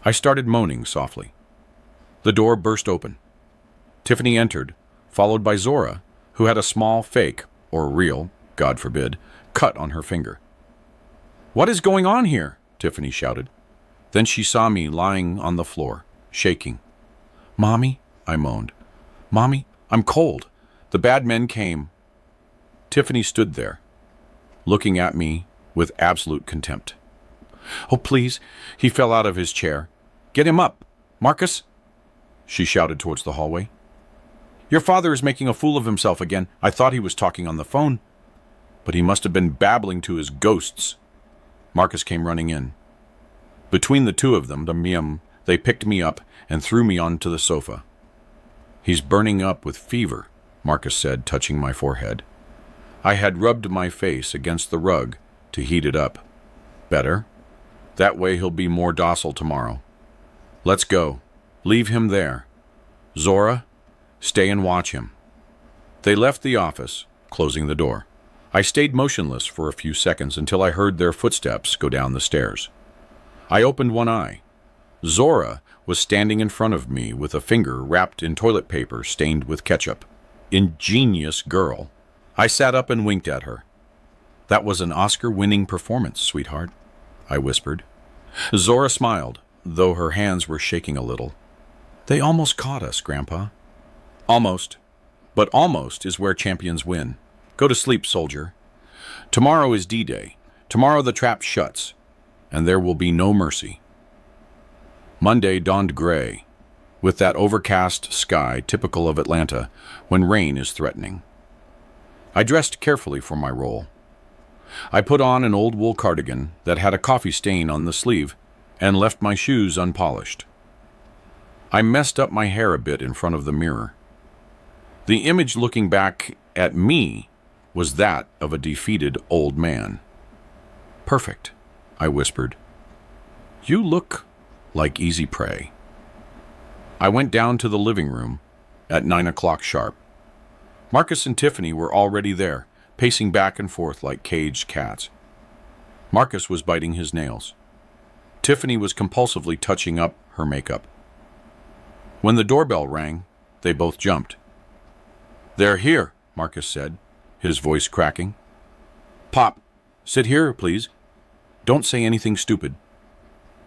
I started moaning softly. The door burst open. Tiffany entered, followed by Zora, who had a small fake, or real, God forbid, cut on her finger. What is going on here? Tiffany shouted. Then she saw me lying on the floor, shaking. Mommy, I moaned. Mommy, I'm cold. The bad men came. Tiffany stood there, looking at me with absolute contempt. Oh, please, he fell out of his chair. Get him up. Marcus, she shouted towards the hallway. Your father is making a fool of himself again. I thought he was talking on the phone, but he must have been babbling to his ghosts. Marcus came running in. Between the two of them, they picked me up and threw me onto the sofa. He's burning up with fever, Marcus said, touching my forehead. I had rubbed my face against the rug to heat it up. Better. That way he'll be more docile tomorrow. Let's go. Leave him there. Zora, stay and watch him. They left the office, closing the door. I stayed motionless for a few seconds until I heard their footsteps go down the stairs. I opened one eye. Zora was standing in front of me with a finger wrapped in toilet paper stained with ketchup. Ingenious girl. I sat up and winked at her. That was an Oscar-winning performance, sweetheart, I whispered. Zora smiled, though her hands were shaking a little. They almost caught us, Grandpa. Almost. But almost is where champions win. Go to sleep, soldier. Tomorrow is D-Day. Tomorrow the trap shuts, and there will be no mercy. Monday dawned gray, with that overcast sky typical of Atlanta when rain is threatening. I dressed carefully for my role. I put on an old wool cardigan that had a coffee stain on the sleeve and left my shoes unpolished. I messed up my hair a bit in front of the mirror. The image looking back at me was that of a defeated old man. Perfect, I whispered. You look like easy prey. I went down to the living room at 9 o'clock sharp. Marcus and Tiffany were already there, pacing back and forth like caged cats. Marcus was biting his nails. Tiffany was compulsively touching up her makeup. When the doorbell rang, they both jumped. They're here, Marcus said, his voice cracking. Pop, sit here, please. Don't say anything stupid.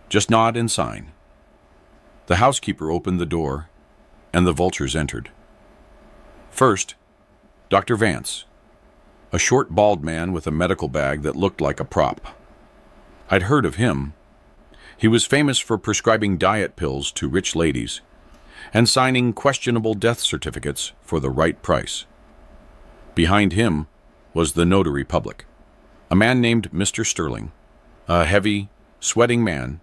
Just nod and sign. The housekeeper opened the door, and the vultures entered. First, Dr. Vance, a short, bald man with a medical bag that looked like a prop. I'd heard of him. He was famous for prescribing diet pills to rich ladies and signing questionable death certificates for the right price. Behind him was the notary public, A man named Mr. Sterling, a heavy, sweating man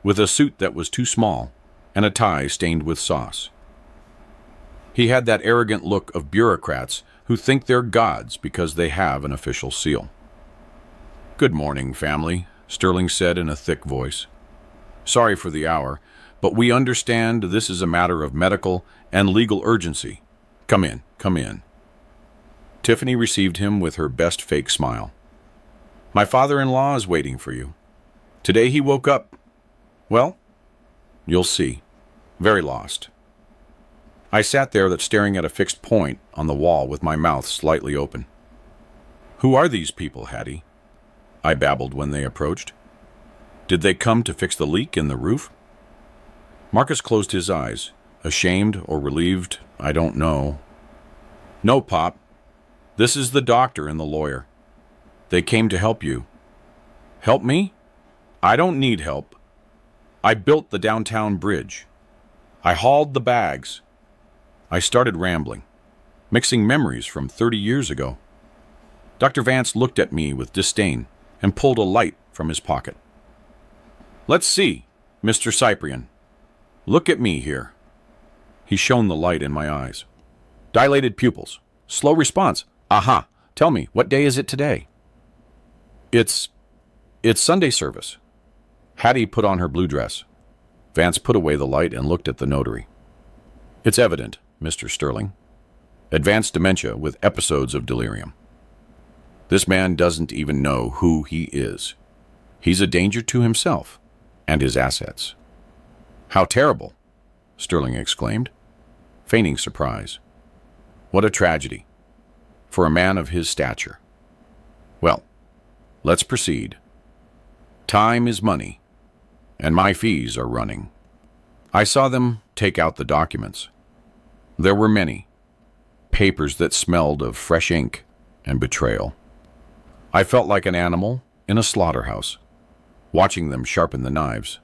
with a suit that was too small and a tie stained with sauce. He had that arrogant look of bureaucrats who think they're gods because they have an official seal. "Good morning, family," Sterling said in a thick voice. "Sorry for the hour, but we understand this is a matter of medical and legal urgency. Come in, come in." Tiffany received him with her best fake smile. "My father-in-law is waiting for you. Today he woke up, well, you'll see, very lost." I sat there staring at a fixed point on the wall with my mouth slightly open. "Who are these people, Hattie?" I babbled when they approached. "Did they come to fix the leak in the roof?" Marcus closed his eyes, ashamed or relieved, I don't know. "No, Pop. This is the doctor and the lawyer. They came to help you." "Help me? I don't need help. I built the downtown bridge. I hauled the bags." I started rambling, mixing memories from 30 years ago. Dr. Vance looked at me with disdain and pulled a light from his pocket. "Let's see, Mr. Cyprian. Look at me here." He shone the light in my eyes. Dilated pupils. Slow response. "Aha. Tell me, what day is it today?" It's Sunday service." Hattie put on her blue dress. Vance put away the light and looked at the notary. "It's evident, Mr. Sterling. Advanced dementia with episodes of delirium. This man doesn't even know who he is. He's a danger to himself and his assets." "How terrible!" Sterling exclaimed, feigning surprise. "What a tragedy for a man of his stature. Well, let's proceed. Time is money, and my fees are running." I saw them take out the documents. There were many. Papers that smelled of fresh ink and betrayal. I felt like an animal in a slaughterhouse, watching them sharpen the knives.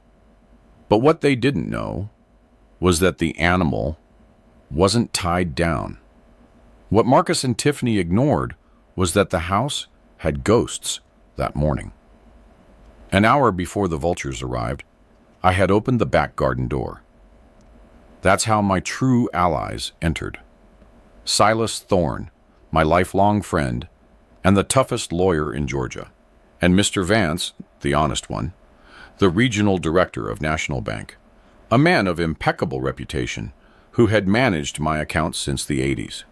But what they didn't know was that the animal wasn't tied down. What Marcus and Tiffany ignored was that the house had ghosts that morning. An hour before the vultures arrived, I had opened the back garden door. That's how my true allies entered. Silas Thorne, my lifelong friend, and the toughest lawyer in Georgia, and Mr. Vance, the honest one, the regional director of National Bank, a man of impeccable reputation who had managed my accounts since the 80s.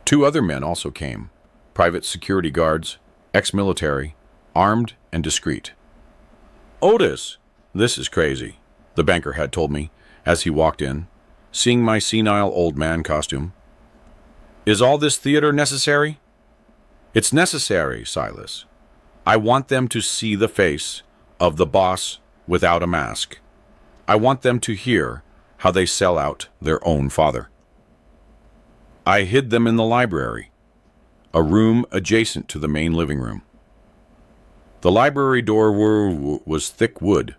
2 other men also came, private security guards, ex-military, armed and discreet. "Otis, this is crazy," the banker had told me as he walked in, seeing my senile old man costume. "Is all this theater necessary?" "It's necessary, Silas. I want them to see the face of the boss without a mask. I want them to hear how they sell out their own father." I hid them in the library, a room adjacent to the main living room. The library door was thick wood,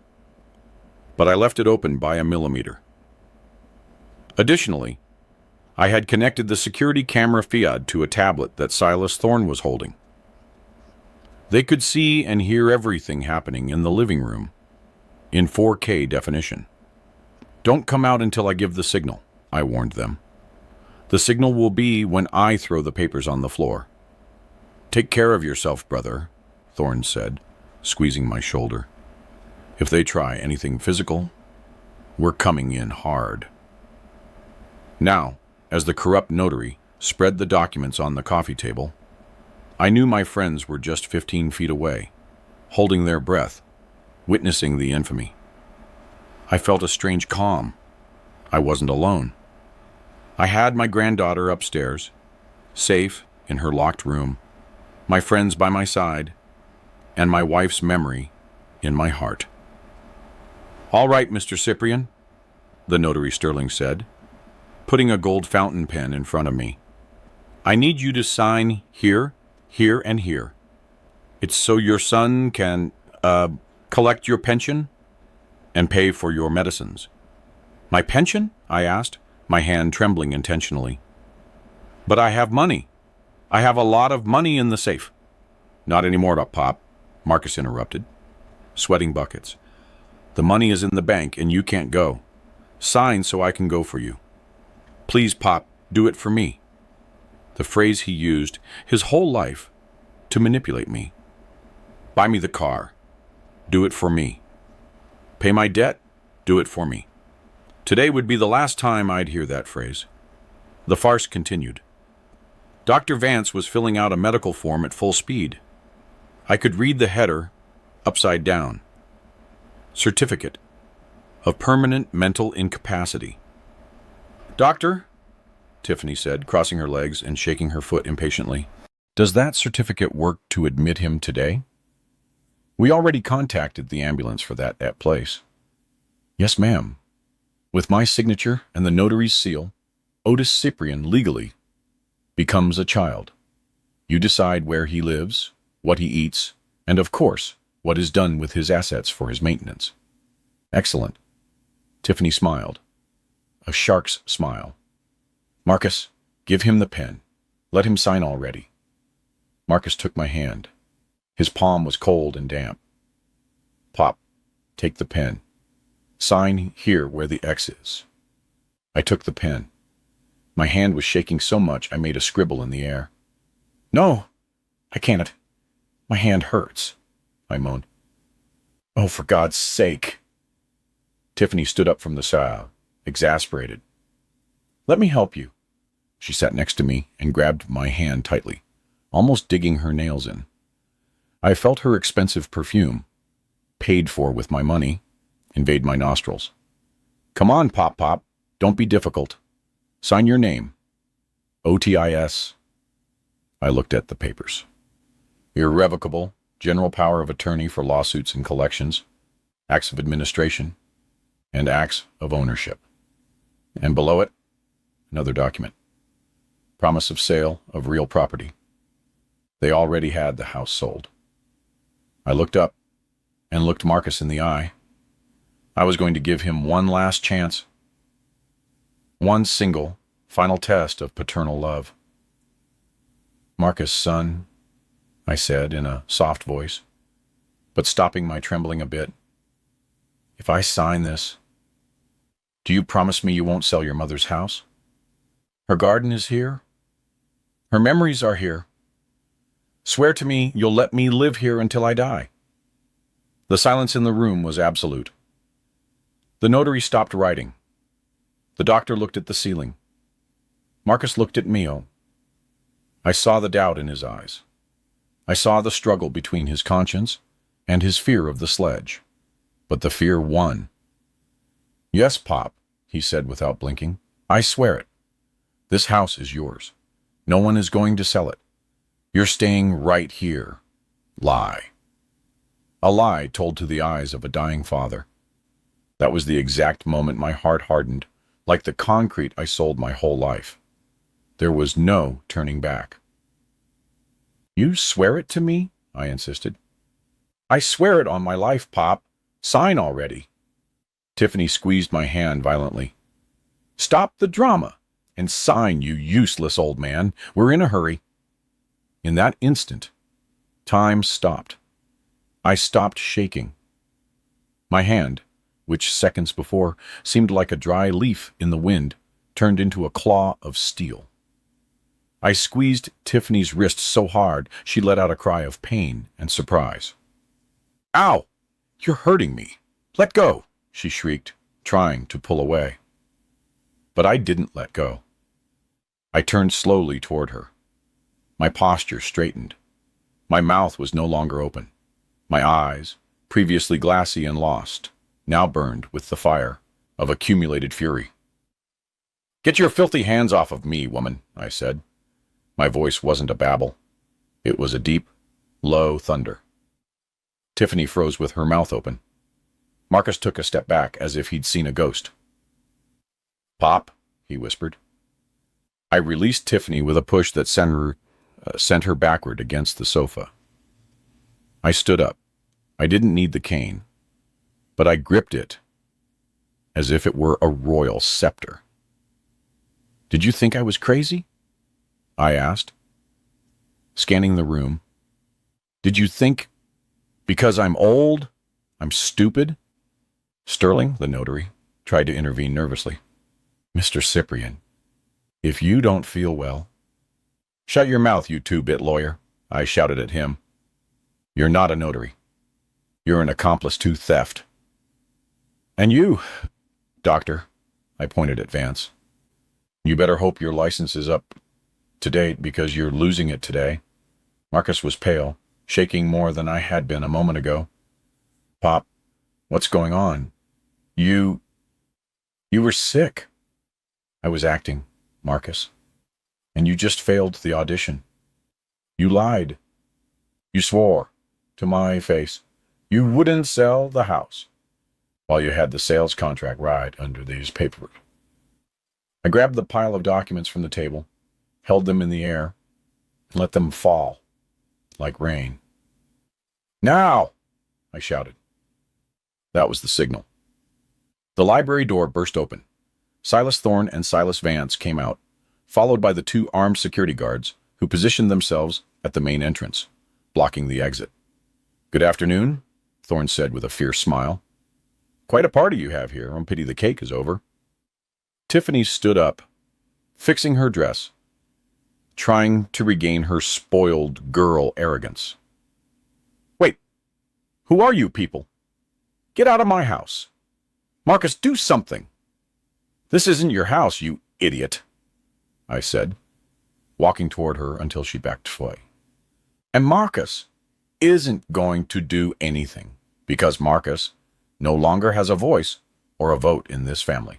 but I left it open by a millimeter. Additionally, I had connected the security camera feed to a tablet that Silas Thorne was holding. They could see and hear everything happening in the living room in 4K definition. "Don't come out until I give the signal," I warned them. "The signal will be when I throw the papers on the floor." "Take care of yourself, brother," Thorne said, squeezing my shoulder. "If they try anything physical, we're coming in hard." Now, as the corrupt notary spread the documents on the coffee table, I knew my friends were just 15 feet away, holding their breath, witnessing the infamy. I felt a strange calm. I wasn't alone. I had my granddaughter upstairs, safe in her locked room, my friends by my side, and my wife's memory in my heart. "All right, Mr. Cyprian," the notary Sterling said, putting a gold fountain pen in front of me. "I need you to sign here, here, and here. It's so your son can, collect your pension and pay for your medicines." "My pension?" I asked, my hand trembling intentionally. "But I have money. I have a lot of money in the safe." Not anymore, Pop, Marcus interrupted, sweating buckets. The money is in the bank and you can't go. Sign so I can go for you. Please, Pop, do it for me. The phrase he used his whole life to manipulate me. Buy me the car. Do it for me. Pay my debt. Do it for me. Today would be the last time I'd hear that phrase. The farce continued. Dr. Vance was filling out a medical form at full speed. I could read the header upside down. Certificate of permanent mental incapacity. Doctor, Tiffany said, crossing her legs and shaking her foot impatiently, does that certificate work to admit him today? We already contacted the ambulance for that place. Yes, ma'am. With my signature and the notary's seal, Otis Cyprian legally becomes a child. You decide where he lives, what he eats, and of course, what is done with his assets for his maintenance. Excellent. Tiffany smiled. A shark's smile. Marcus, give him the pen. Let him sign already. Marcus took my hand. His palm was cold and damp. Pop, take the pen. Sign here where the X is. I took the pen. My hand was shaking so much I made a scribble in the air. No, I can't. My hand hurts, I moaned. Oh, for God's sake. Tiffany stood up from the sofa, exasperated. Let me help you. She sat next to me and grabbed my hand tightly, almost digging her nails in. I felt her expensive perfume, paid for with my money, invade my nostrils. Come on, Pop. Don't be difficult. Sign your name. OTIS. I looked at the papers. Irrevocable, general power of attorney for lawsuits and collections, acts of administration, and acts of ownership. And below it, another document. Promise of sale of real property. They already had the house sold. I looked up and looked Marcus in the eye. I was going to give him one last chance. One single, final test of paternal love. Marcus, son, I said in a soft voice, but stopping my trembling a bit. If I sign this, do you promise me you won't sell your mother's house? Her garden is here. Her memories are here. Swear to me you'll let me live here until I die. The silence in the room was absolute. The notary stopped writing. The doctor looked at the ceiling. Marcus looked at Mio. I saw the doubt in his eyes. I saw the struggle between his conscience and his fear of the sledge. But the fear won. Yes, Pop, he said without blinking. I swear it. This house is yours. No one is going to sell it. You're staying right here. Lie. A lie told to the eyes of a dying father. That was the exact moment my heart hardened, like the concrete I sold my whole life. There was no turning back. You swear it to me? I insisted. I swear it on my life, Pop. Sign already. Tiffany squeezed my hand violently. Stop the drama and sign, you useless old man. We're in a hurry. In that instant, time stopped. I stopped shaking. My hand, which seconds before seemed like a dry leaf in the wind, turned into a claw of steel. I squeezed Tiffany's wrist so hard she let out a cry of pain and surprise. Ow! You're hurting me. Let go, she shrieked, trying to pull away. But I didn't let go. I turned slowly toward her. My posture straightened. My mouth was no longer open. My eyes, previously glassy and lost, now burned with the fire of accumulated fury. Get your filthy hands off of me, woman, I said. My voice wasn't a babble. It was a deep, low thunder. Tiffany froze with her mouth open. Marcus took a step back as if he'd seen a ghost. Pop, he whispered. I released Tiffany with a push that sent her backward against the sofa. I stood up. I didn't need the cane, but I gripped it as if it were a royal scepter. Did you think I was crazy? I asked. Scanning the room, Did you think because I'm old, I'm stupid? Sterling, the notary, tried to intervene nervously. Mr. Cyprian, if you don't feel well... Shut your mouth, you two-bit lawyer, I shouted at him. You're not a notary. You're an accomplice to theft. And you, doctor, I pointed at Vance. You better hope your license is up to date because you're losing it today. Marcus was pale, shaking more than I had been a moment ago. Pop, what's going on? You were sick. I was acting, Marcus. And you just failed the audition. You lied. You swore to my face you wouldn't sell the house while you had the sales contract right under these papers. I grabbed the pile of documents from the table, held them in the air, and let them fall like rain. Now, I shouted. That was the signal. The library door burst open. Silas Thorne and Silas Vance came out, followed by the two armed security guards who positioned themselves at the main entrance, blocking the exit. Good afternoon, Thorne said with a fierce smile. Quite a party you have here. I pity the cake is over. Tiffany stood up, fixing her dress, trying to regain her spoiled girl arrogance. Wait, who are you people? Get out of my house. Marcus, do something. This isn't your house, you idiot, I said, walking toward her until she backed away. And Marcus isn't going to do anything, because Marcus no longer has a voice or a vote in this family.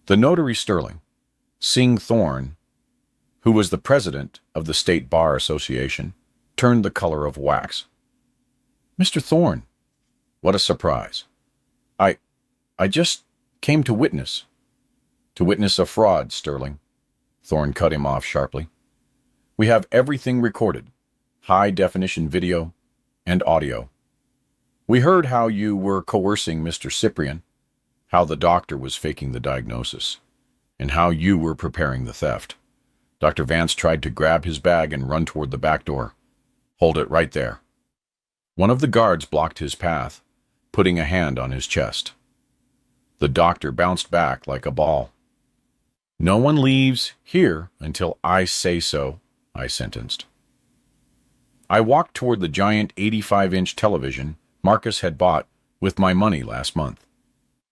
The notary Sterling, seeing Thorne, who was the president of the State Bar Association, turned the color of wax. Mr. Thorne, what a surprise. I just came to witness a fraud, Sterling. Thorne cut him off sharply. We have everything recorded, high-definition video and audio. We heard how you were coercing Mr. Cyprian, how the doctor was faking the diagnosis, and how you were preparing the theft. Dr. Vance tried to grab his bag and run toward the back door. Hold it right there. One of the guards blocked his path, putting a hand on his chest. The doctor bounced back like a ball. No one leaves here until I say so, I sentenced. I walked toward the giant 85-inch television Marcus had bought with my money last month.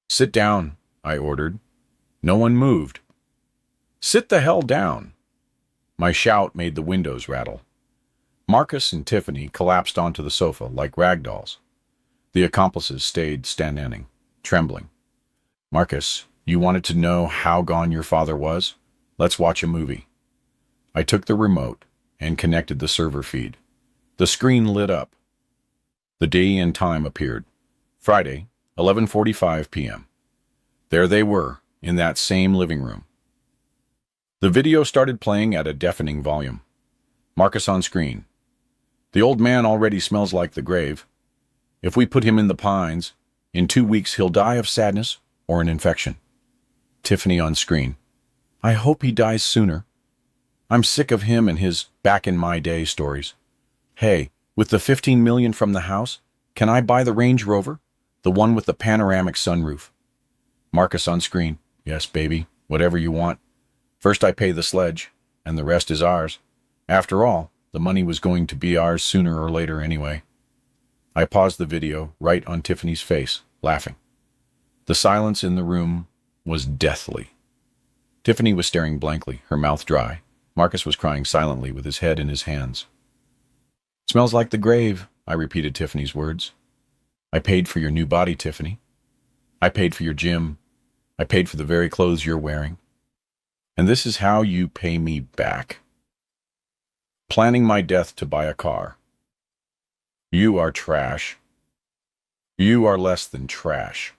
Sit down, I ordered. No one moved. Sit the hell down. My shout made the windows rattle. Marcus and Tiffany collapsed onto the sofa like rag dolls. The accomplices stayed standing, trembling. Marcus, you wanted to know how gone your father was? Let's watch a movie. I took the remote and connected the server feed. The screen lit up. The day and time appeared. Friday, 11:45 p.m. There they were, in that same living room. The video started playing at a deafening volume. Marcus on screen. The old man already smells like the grave. If we put him in the pines, in 2 weeks he'll die of sadness or an infection. Tiffany on screen. I hope he dies sooner. I'm sick of him and his back-in-my-day stories. Hey, with the $15 million from the house, can I buy the Range Rover? The one with the panoramic sunroof. Marcus on screen. Yes, baby, whatever you want. First I pay the sledge, and the rest is ours. After all, the money was going to be ours sooner or later anyway. I paused the video right on Tiffany's face, laughing. The silence in the room was deathly. Tiffany was staring blankly, her mouth dry. Marcus was crying silently with his head in his hands. Smells like the grave, I repeated Tiffany's words. I paid for your new body, Tiffany. I paid for your gym. I paid for the very clothes you're wearing. And this is how you pay me back. Planning my death to buy a car. You are trash. You are less than trash.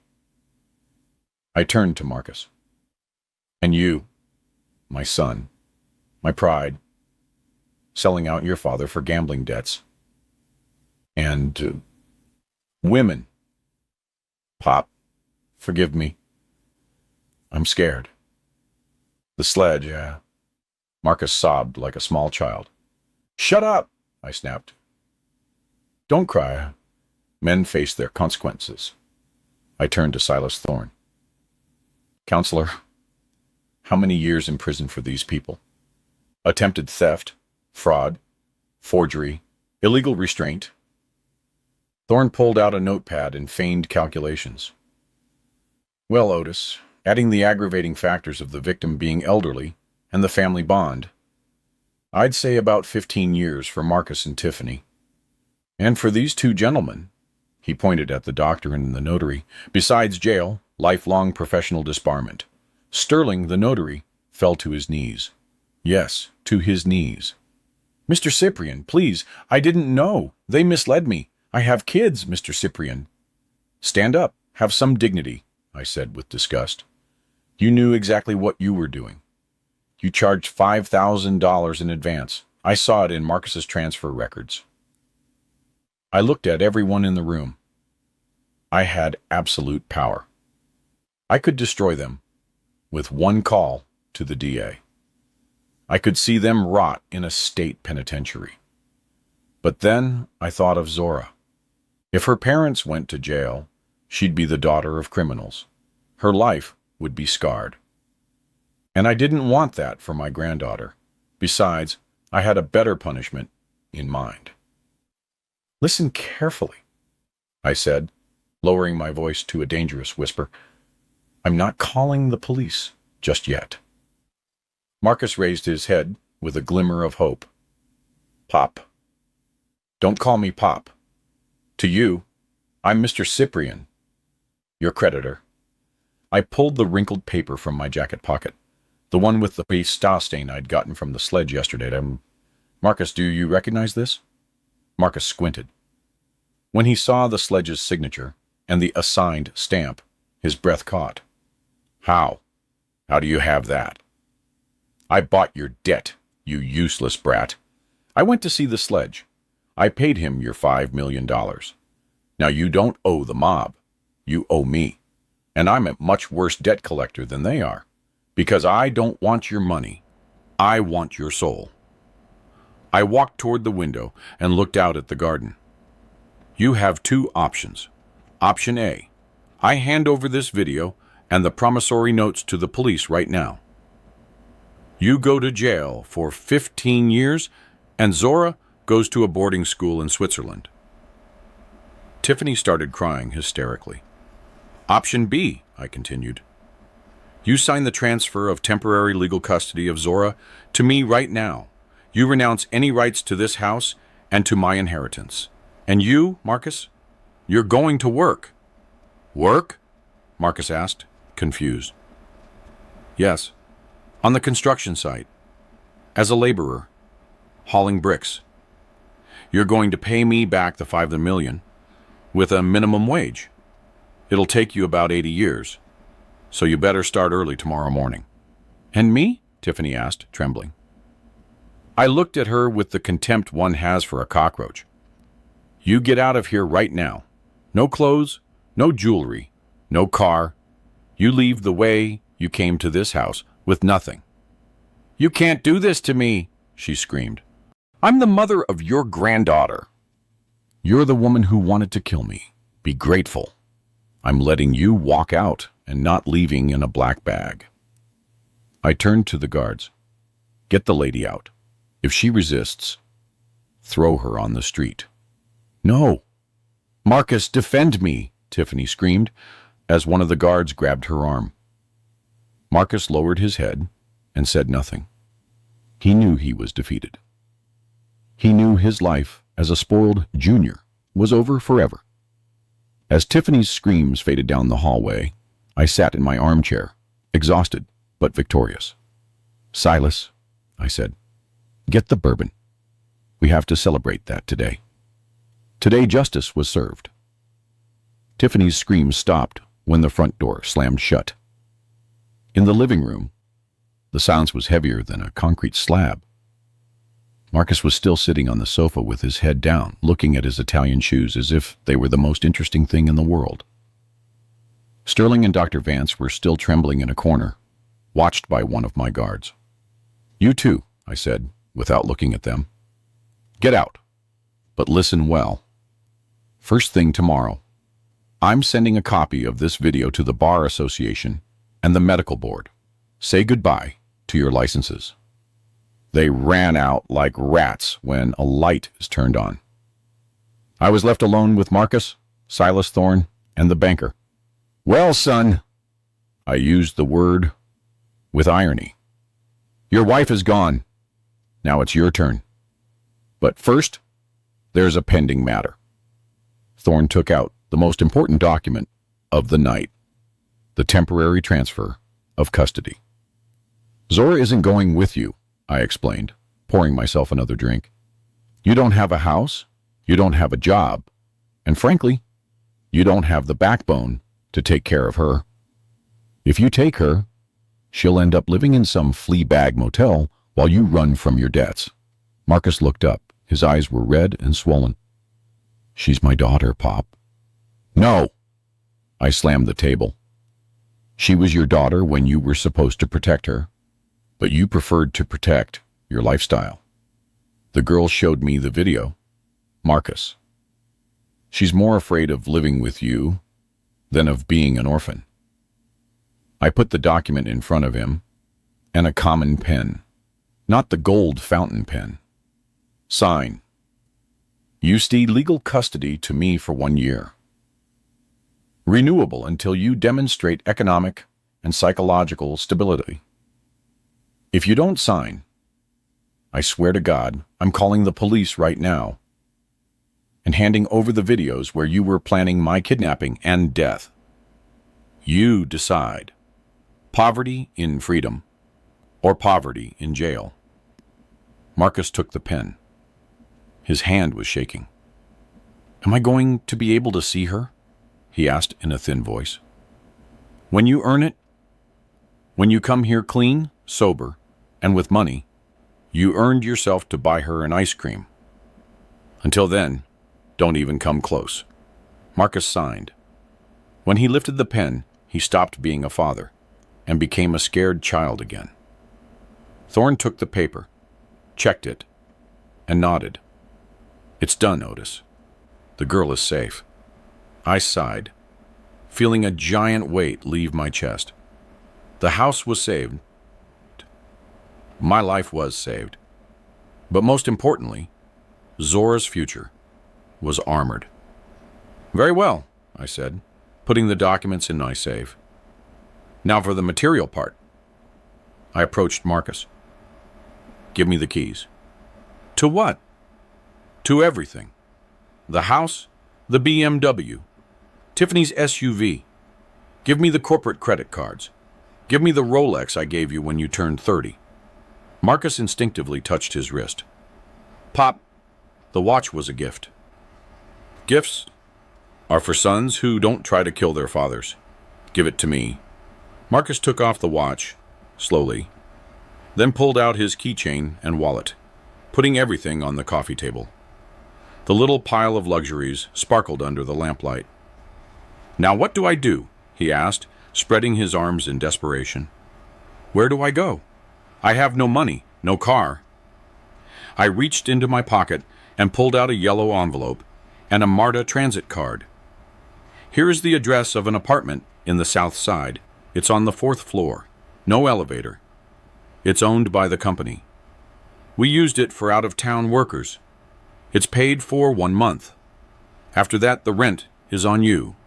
I turned to Marcus. And you, my son, my pride, selling out your father for gambling debts. And women. Pop, forgive me. I'm scared. The sledge, yeah. Marcus sobbed like a small child. Shut up, I snapped. Don't cry. Men face their consequences. I turned to Silas Thorne. Counselor, how many years in prison for these people? Attempted theft, fraud, forgery, illegal restraint. Thorne pulled out a notepad and feigned calculations. Well, Otis, adding the aggravating factors of the victim being elderly and the family bond, I'd say about 15 years for Marcus and Tiffany. And for these two gentlemen, he pointed at the doctor and the notary, besides jail, lifelong professional disbarment. Sterling, the notary, fell to his knees. Yes, to his knees. Mr. Cyprian, please, I didn't know. They misled me. I have kids, Mr. Cyprian. Stand up. Have some dignity, I said with disgust. You knew exactly what you were doing. You charged $5,000 in advance. I saw it in Marcus's transfer records. I looked at everyone in the room. I had absolute power. I could destroy them with one call to the DA. I could see them rot in a state penitentiary. But then I thought of Zora. If her parents went to jail, she'd be the daughter of criminals. Her life would be scarred. And I didn't want that for my granddaughter. Besides, I had a better punishment in mind. Listen carefully, I said, lowering my voice to a dangerous whisper. I'm not calling the police just yet. Marcus raised his head with a glimmer of hope. Pop. Don't call me Pop. To you, I'm Mr. Cyprian, your creditor. I pulled the wrinkled paper from my jacket pocket, the one with the star stain I'd gotten from the sledge yesterday. Marcus, do you recognize this? Marcus squinted. When he saw the sledge's signature and the assigned stamp, his breath caught. How? How do you have that? I bought your debt, you useless brat. I went to see the sledge. I paid him your $5 million. Now you don't owe the mob. You owe me. And I'm a much worse debt collector than they are. Because I don't want your money. I want your soul. I walked toward the window and looked out at the garden. You have two options. Option A. I hand over this video and the promissory notes to the police right now. You go to jail for 15 years, and Zora goes to a boarding school in Switzerland. Tiffany started crying hysterically. Option B, I continued. You sign the transfer of temporary legal custody of Zora to me right now. You renounce any rights to this house and to my inheritance. And you, Marcus, you're going to work. Work? Marcus asked, confused. Yes, on the construction site, as a laborer, hauling bricks. You're going to pay me back the $5 million with a minimum wage. It'll take you about 80 years, so you better start early tomorrow morning. And me? Tiffany asked, trembling. I looked at her with the contempt one has for a cockroach. You get out of here right now. No clothes, no jewelry, no car. You leave the way you came to this house with nothing. You can't do this to me, she screamed. I'm the mother of your granddaughter. You're the woman who wanted to kill me. Be grateful. I'm letting you walk out and not leaving in a black bag. I turned to the guards. Get the lady out. If she resists, throw her on the street. No. Marcus, defend me, Tiffany screamed as one of the guards grabbed her arm. Marcus lowered his head and said nothing. He knew he was defeated. He knew his life as a spoiled junior was over forever. As Tiffany's screams faded down the hallway, I sat in my armchair, exhausted but victorious. Silas, I said, get the bourbon. We have to celebrate that today. Today justice was served. Tiffany's screams stopped when the front door slammed shut. In the living room, the silence was heavier than a concrete slab. Marcus was still sitting on the sofa with his head down, looking at his Italian shoes as if they were the most interesting thing in the world. Sterling and Dr. Vance were still trembling in a corner, watched by one of my guards. You too, I said, without looking at them. Get out, but listen well. First thing tomorrow. I'm sending a copy of this video to the Bar Association and the medical board. Say goodbye to your licenses. They ran out like rats when a light is turned on. I was left alone with Marcus, Silas Thorne, and the banker. Well, son, I used the word with irony. Your wife is gone. Now it's your turn. But first, there's a pending matter. Thorne took out the most important document of the night, the temporary transfer of custody. Zora isn't going with you, I explained, pouring myself another drink. You don't have a house, you don't have a job, and frankly, you don't have the backbone to take care of her. If you take her, she'll end up living in some flea bag motel while you run from your debts. Marcus looked up. His eyes were red and swollen. She's my daughter, Pop. No! I slammed the table. She was your daughter when you were supposed to protect her, but you preferred to protect your lifestyle. The girl showed me the video. Marcus. She's more afraid of living with you than of being an orphan. I put the document in front of him, and a common pen, not the gold fountain pen. Sign. You cede legal custody to me for 1 year. Renewable until you demonstrate economic and psychological stability. If you don't sign, I swear to God, I'm calling the police right now and handing over the videos where you were planning my kidnapping and death. You decide. Poverty in freedom or poverty in jail. Marcus took the pen. His hand was shaking. Am I going to be able to see her? He asked in a thin voice. When you earn it, when you come here clean, sober, and with money, you earned yourself to buy her an ice cream. Until then, don't even come close. Marcus signed. When he lifted the pen, he stopped being a father and became a scared child again. Thorne took the paper, checked it, and nodded. It's done, Otis. The girl is safe. I sighed, feeling a giant weight leave my chest. The house was saved. My life was saved. But most importantly, Zora's future was armored. Very well, I said, putting the documents in my safe. Now for the material part. I approached Marcus. Give me the keys. To what? To everything. The house, the BMW, Tiffany's SUV. Give me the corporate credit cards. Give me the Rolex I gave you when you turned 30. Marcus instinctively touched his wrist. Pop, the watch was a gift. Gifts are for sons who don't try to kill their fathers. Give it to me. Marcus took off the watch, slowly, then pulled out his keychain and wallet, putting everything on the coffee table. The little pile of luxuries sparkled under the lamplight. Now what do I do? He asked, spreading his arms in desperation. Where do I go? I have no money, no car. I reached into my pocket and pulled out a yellow envelope and a MARTA transit card. Here is the address of an apartment in the South Side. It's on the 4th floor. No elevator. It's owned by the company. We used it for out-of-town workers. It's paid for 1 month. After that, the rent is on you.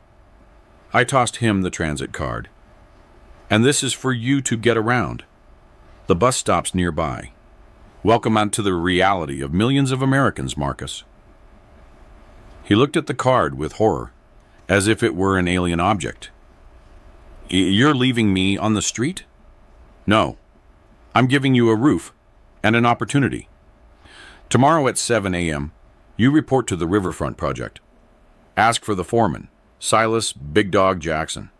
I tossed him the transit card. And this is for you to get around. The bus stops nearby. Welcome onto the reality of millions of Americans, Marcus. He looked at the card with horror, as if it were an alien object. You're leaving me on the street? No. I'm giving you a roof and an opportunity. Tomorrow at 7 a.m., you report to the Riverfront Project. Ask for the foreman, Silas Big Dog Jackson.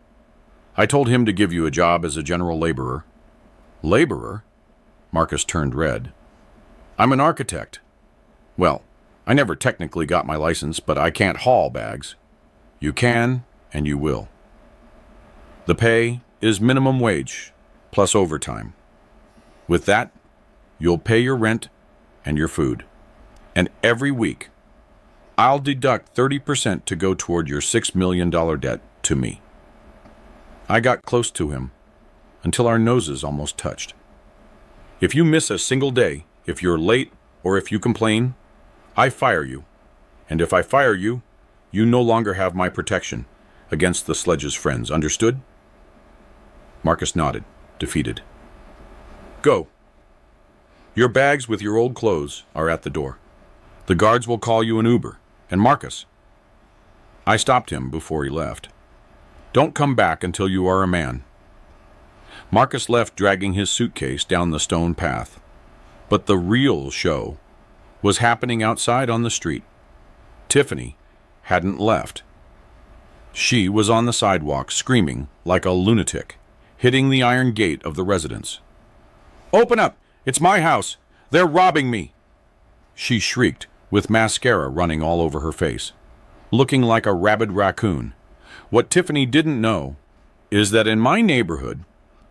I told him to give you a job as a general laborer. Laborer? Marcus turned red. I'm an architect. Well, I never technically got my license, but I can't haul bags. You can, and you will. The pay is minimum wage, plus overtime. With that, you'll pay your rent and your food. And every week, I'll deduct 30% to go toward your $6 million debt to me. I got close to him until our noses almost touched. If you miss a single day, if you're late, or if you complain, I fire you. And if I fire you, you no longer have my protection against the Sledge's friends. Understood? Marcus nodded, defeated. Go. Your bags with your old clothes are at the door. The guards will call you an Uber. And Marcus. I stopped him before he left. Don't come back until you are a man. Marcus left, dragging his suitcase down the stone path. But the real show was happening outside on the street. Tiffany hadn't left. She was on the sidewalk, screaming like a lunatic, hitting the iron gate of the residence. Open up! It's my house! They're robbing me! She shrieked, with mascara running all over her face, looking like a rabid raccoon. What Tiffany didn't know is that in my neighborhood,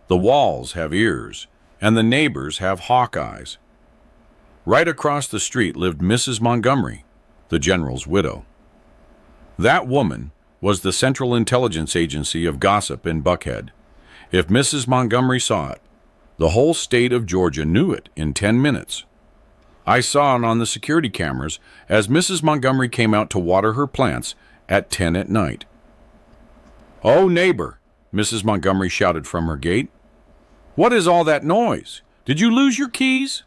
the walls have ears, and the neighbors have hawk eyes. Right across the street lived Mrs. Montgomery, the general's widow. That woman was the Central Intelligence Agency of gossip in Buckhead. If Mrs. Montgomery saw it, the whole state of Georgia knew it in 10 minutes. I saw it on the security cameras as Mrs. Montgomery came out to water her plants at 10 at night. "Oh, neighbor," Mrs. Montgomery shouted from her gate. "What is all that noise? Did you lose your keys?"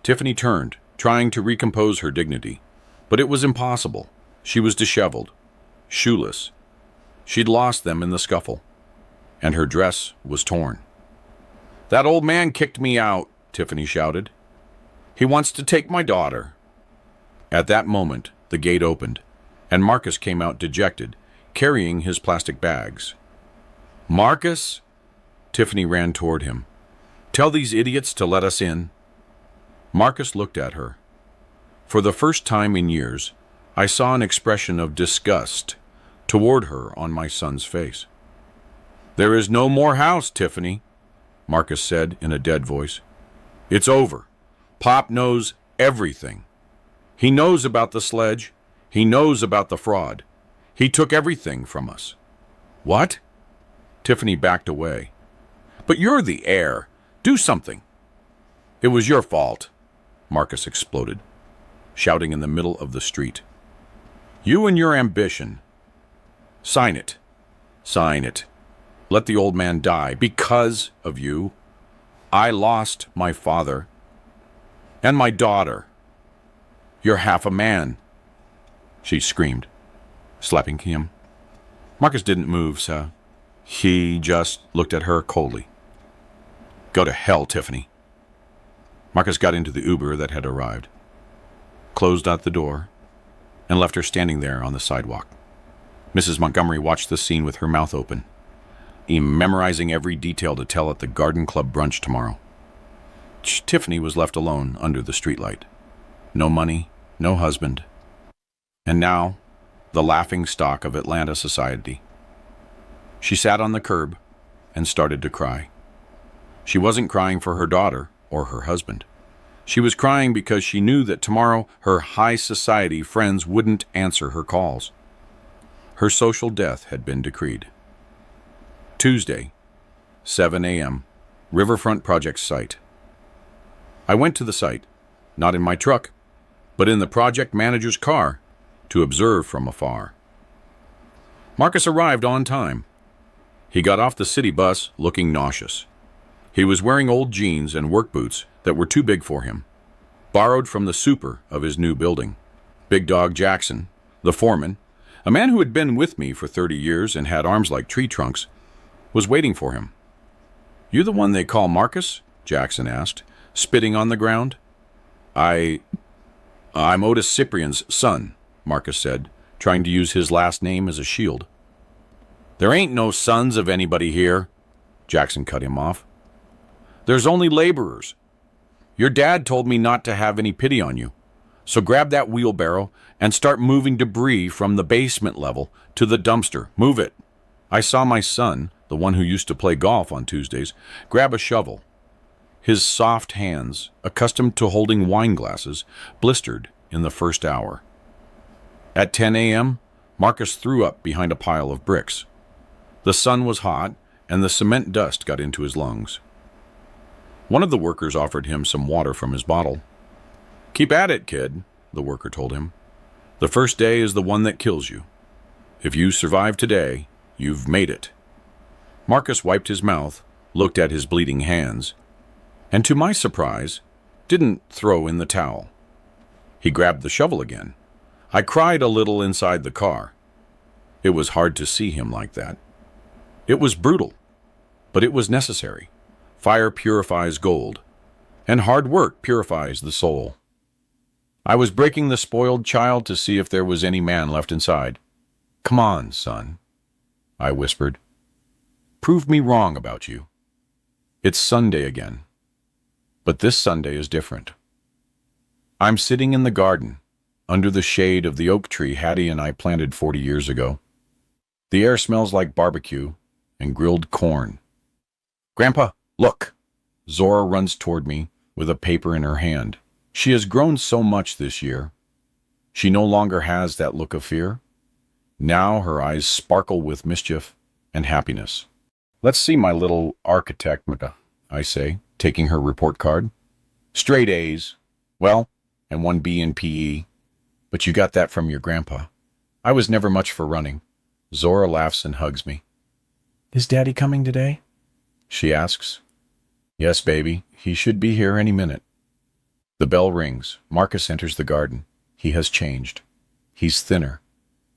Tiffany turned, trying to recompose her dignity, but it was impossible. She was disheveled, shoeless. She'd lost them in the scuffle, and her dress was torn. "That old man kicked me out," Tiffany shouted. "He wants to take my daughter." At that moment, the gate opened, and Marcus came out dejected, carrying his plastic bags. "Marcus?" Tiffany ran toward him. "Tell these idiots to let us in." Marcus looked at her. For the first time in years, I saw an expression of disgust toward her on my son's face. "There is no more house, Tiffany," Marcus said in a dead voice. "It's over. Pop knows everything. He knows about the sledge. He knows about the fraud. He took everything from us." "What?" Tiffany backed away. "But you're the heir. Do something." "It was your fault," Marcus exploded, shouting in the middle of the street. "You and your ambition. Sign it. Sign it. Let the old man die. Because of you, I lost my father and my daughter. You're half a man," she screamed, slapping him. Marcus didn't move, so he just looked at her coldly. "Go to hell, Tiffany." Marcus got into the Uber that had arrived, closed out the door, and left her standing there on the sidewalk. Mrs. Montgomery watched the scene with her mouth open, memorizing every detail to tell at the Garden Club brunch tomorrow. Tiffany was left alone under the streetlight. No money, no husband, and now the laughing stock of Atlanta society. She sat on the curb and started to cry. She wasn't crying for her daughter or her husband. She was crying because she knew that tomorrow her high society friends wouldn't answer her calls. Her social death had been decreed. Tuesday, 7 a.m., Riverfront Project site. I went to the site, not in my truck, but in the project manager's car, to observe from afar. Marcus arrived on time. He got off the city bus looking nauseous. He was wearing old jeans and work boots that were too big for him, borrowed from the super of his new building. Big Dog Jackson, the foreman, a man who had been with me for 30 years and had arms like tree trunks, was waiting for him. "You the one they call Marcus?" Jackson asked, spitting on the ground. I'm Otis Cyprian's son," Marcus said, trying to use his last name as a shield. "There ain't no sons of anybody here," Jackson cut him off. "There's only laborers. Your dad told me not to have any pity on you, so grab that wheelbarrow and start moving debris from the basement level to the dumpster. Move it." I saw my son, the one who used to play golf on Tuesdays, grab a shovel. His soft hands, accustomed to holding wine glasses, blistered in the first hour. At 10 a.m., Marcus threw up behind a pile of bricks. The sun was hot, and the cement dust got into his lungs. One of the workers offered him some water from his bottle. "Keep at it, kid," the worker told him. "The first day is the one that kills you. If you survive today, you've made it." Marcus wiped his mouth, looked at his bleeding hands, and to my surprise, didn't throw in the towel. He grabbed the shovel again. I cried a little inside the car. It was hard to see him like that. It was brutal, but it was necessary. Fire purifies gold, and hard work purifies the soul. I was breaking the spoiled child to see if there was any man left inside. "Come on, son," I whispered. "Prove me wrong about you." It's Sunday again, but this Sunday is different. I'm sitting in the garden, under the shade of the oak tree Hattie and I planted 40 years ago. The air smells like barbecue and grilled corn. "Grandpa, look!" Zora runs toward me with a paper in her hand. She has grown so much this year. She no longer has that look of fear. Now her eyes sparkle with mischief and happiness. "Let's see my little architect," I say, taking her report card. "Straight A's. Well, and 1 B in PE. But you got that from your grandpa. I was never much for running." Zora laughs and hugs me. "Is Daddy coming today?" she asks. "Yes, baby. He should be here any minute." The bell rings. Marcus enters the garden. He has changed. He's thinner.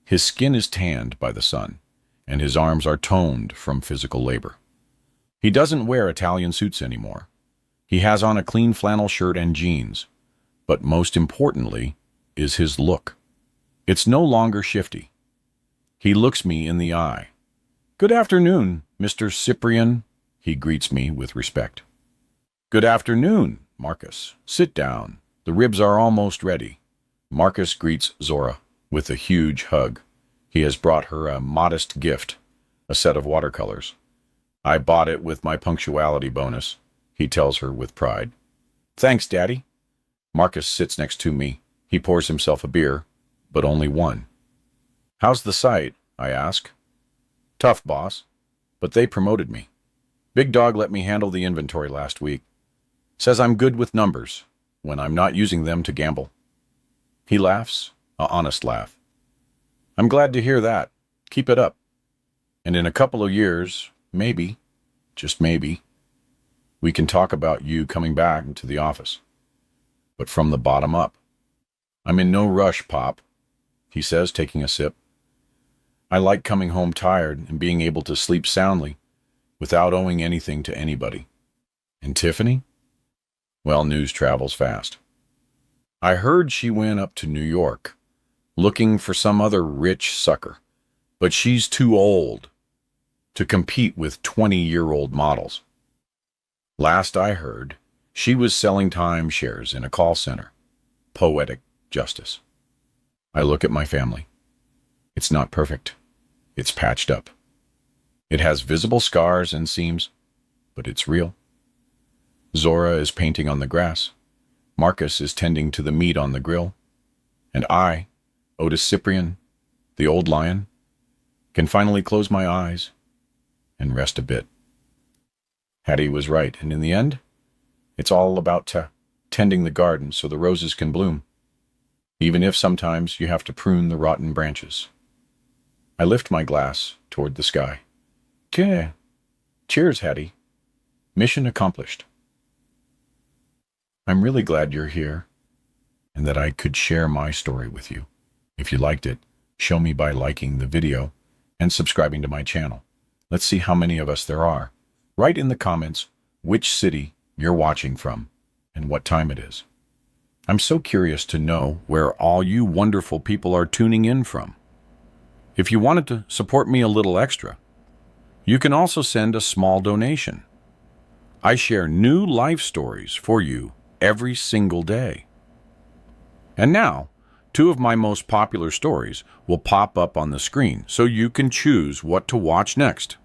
His skin is tanned by the sun, and his arms are toned from physical labor. He doesn't wear Italian suits anymore. He has on a clean flannel shirt and jeans. But most importantly is his look. It's no longer shifty. He looks me in the eye. "Good afternoon, Mr. Cyprian," he greets me with respect. "Good afternoon, Marcus. Sit down. The ribs are almost ready." Marcus greets Zora with a huge hug. He has brought her a modest gift, a set of watercolors. "I bought it with my punctuality bonus," he tells her with pride. "Thanks, Daddy." Marcus sits next to me. He pours himself a beer, but only one. "How's the site?" I ask. "Tough, boss, but they promoted me. Big Dog let me handle the inventory last week. Says I'm good with numbers when I'm not using them to gamble." He laughs, an honest laugh. "I'm glad to hear that. Keep it up. And in a couple of years, maybe, just maybe, we can talk about you coming back to the office. But from the bottom up." "I'm in no rush, Pop," he says, taking a sip. "I like coming home tired and being able to sleep soundly without owing anything to anybody." "And Tiffany?" "Well, news travels fast. I heard she went up to New York, looking for some other rich sucker, but she's too old to compete with 20-year-old models. Last I heard, she was selling timeshares in a call center. Poetic justice." I look at my family. It's not perfect. It's patched up. It has visible scars and seams, but it's real. Zora is painting on the grass. Marcus is tending to the meat on the grill. And I, Otis Cyprian, the old lion, can finally close my eyes and rest a bit. Hattie was right, and in the end, it's all about tending the garden so the roses can bloom, even if sometimes you have to prune the rotten branches. I lift my glass toward the sky. Cheers, Hattie. Mission accomplished. I'm really glad you're here and that I could share my story with you. If you liked it, show me by liking the video and subscribing to my channel. Let's see how many of us there are. Write in the comments which city you're watching from and what time it is. I'm so curious to know where all you wonderful people are tuning in from. If you wanted to support me a little extra, you can also send a small donation. I share new life stories for you every single day. And now, 2 of my most popular stories will pop up on the screen so you can choose what to watch next.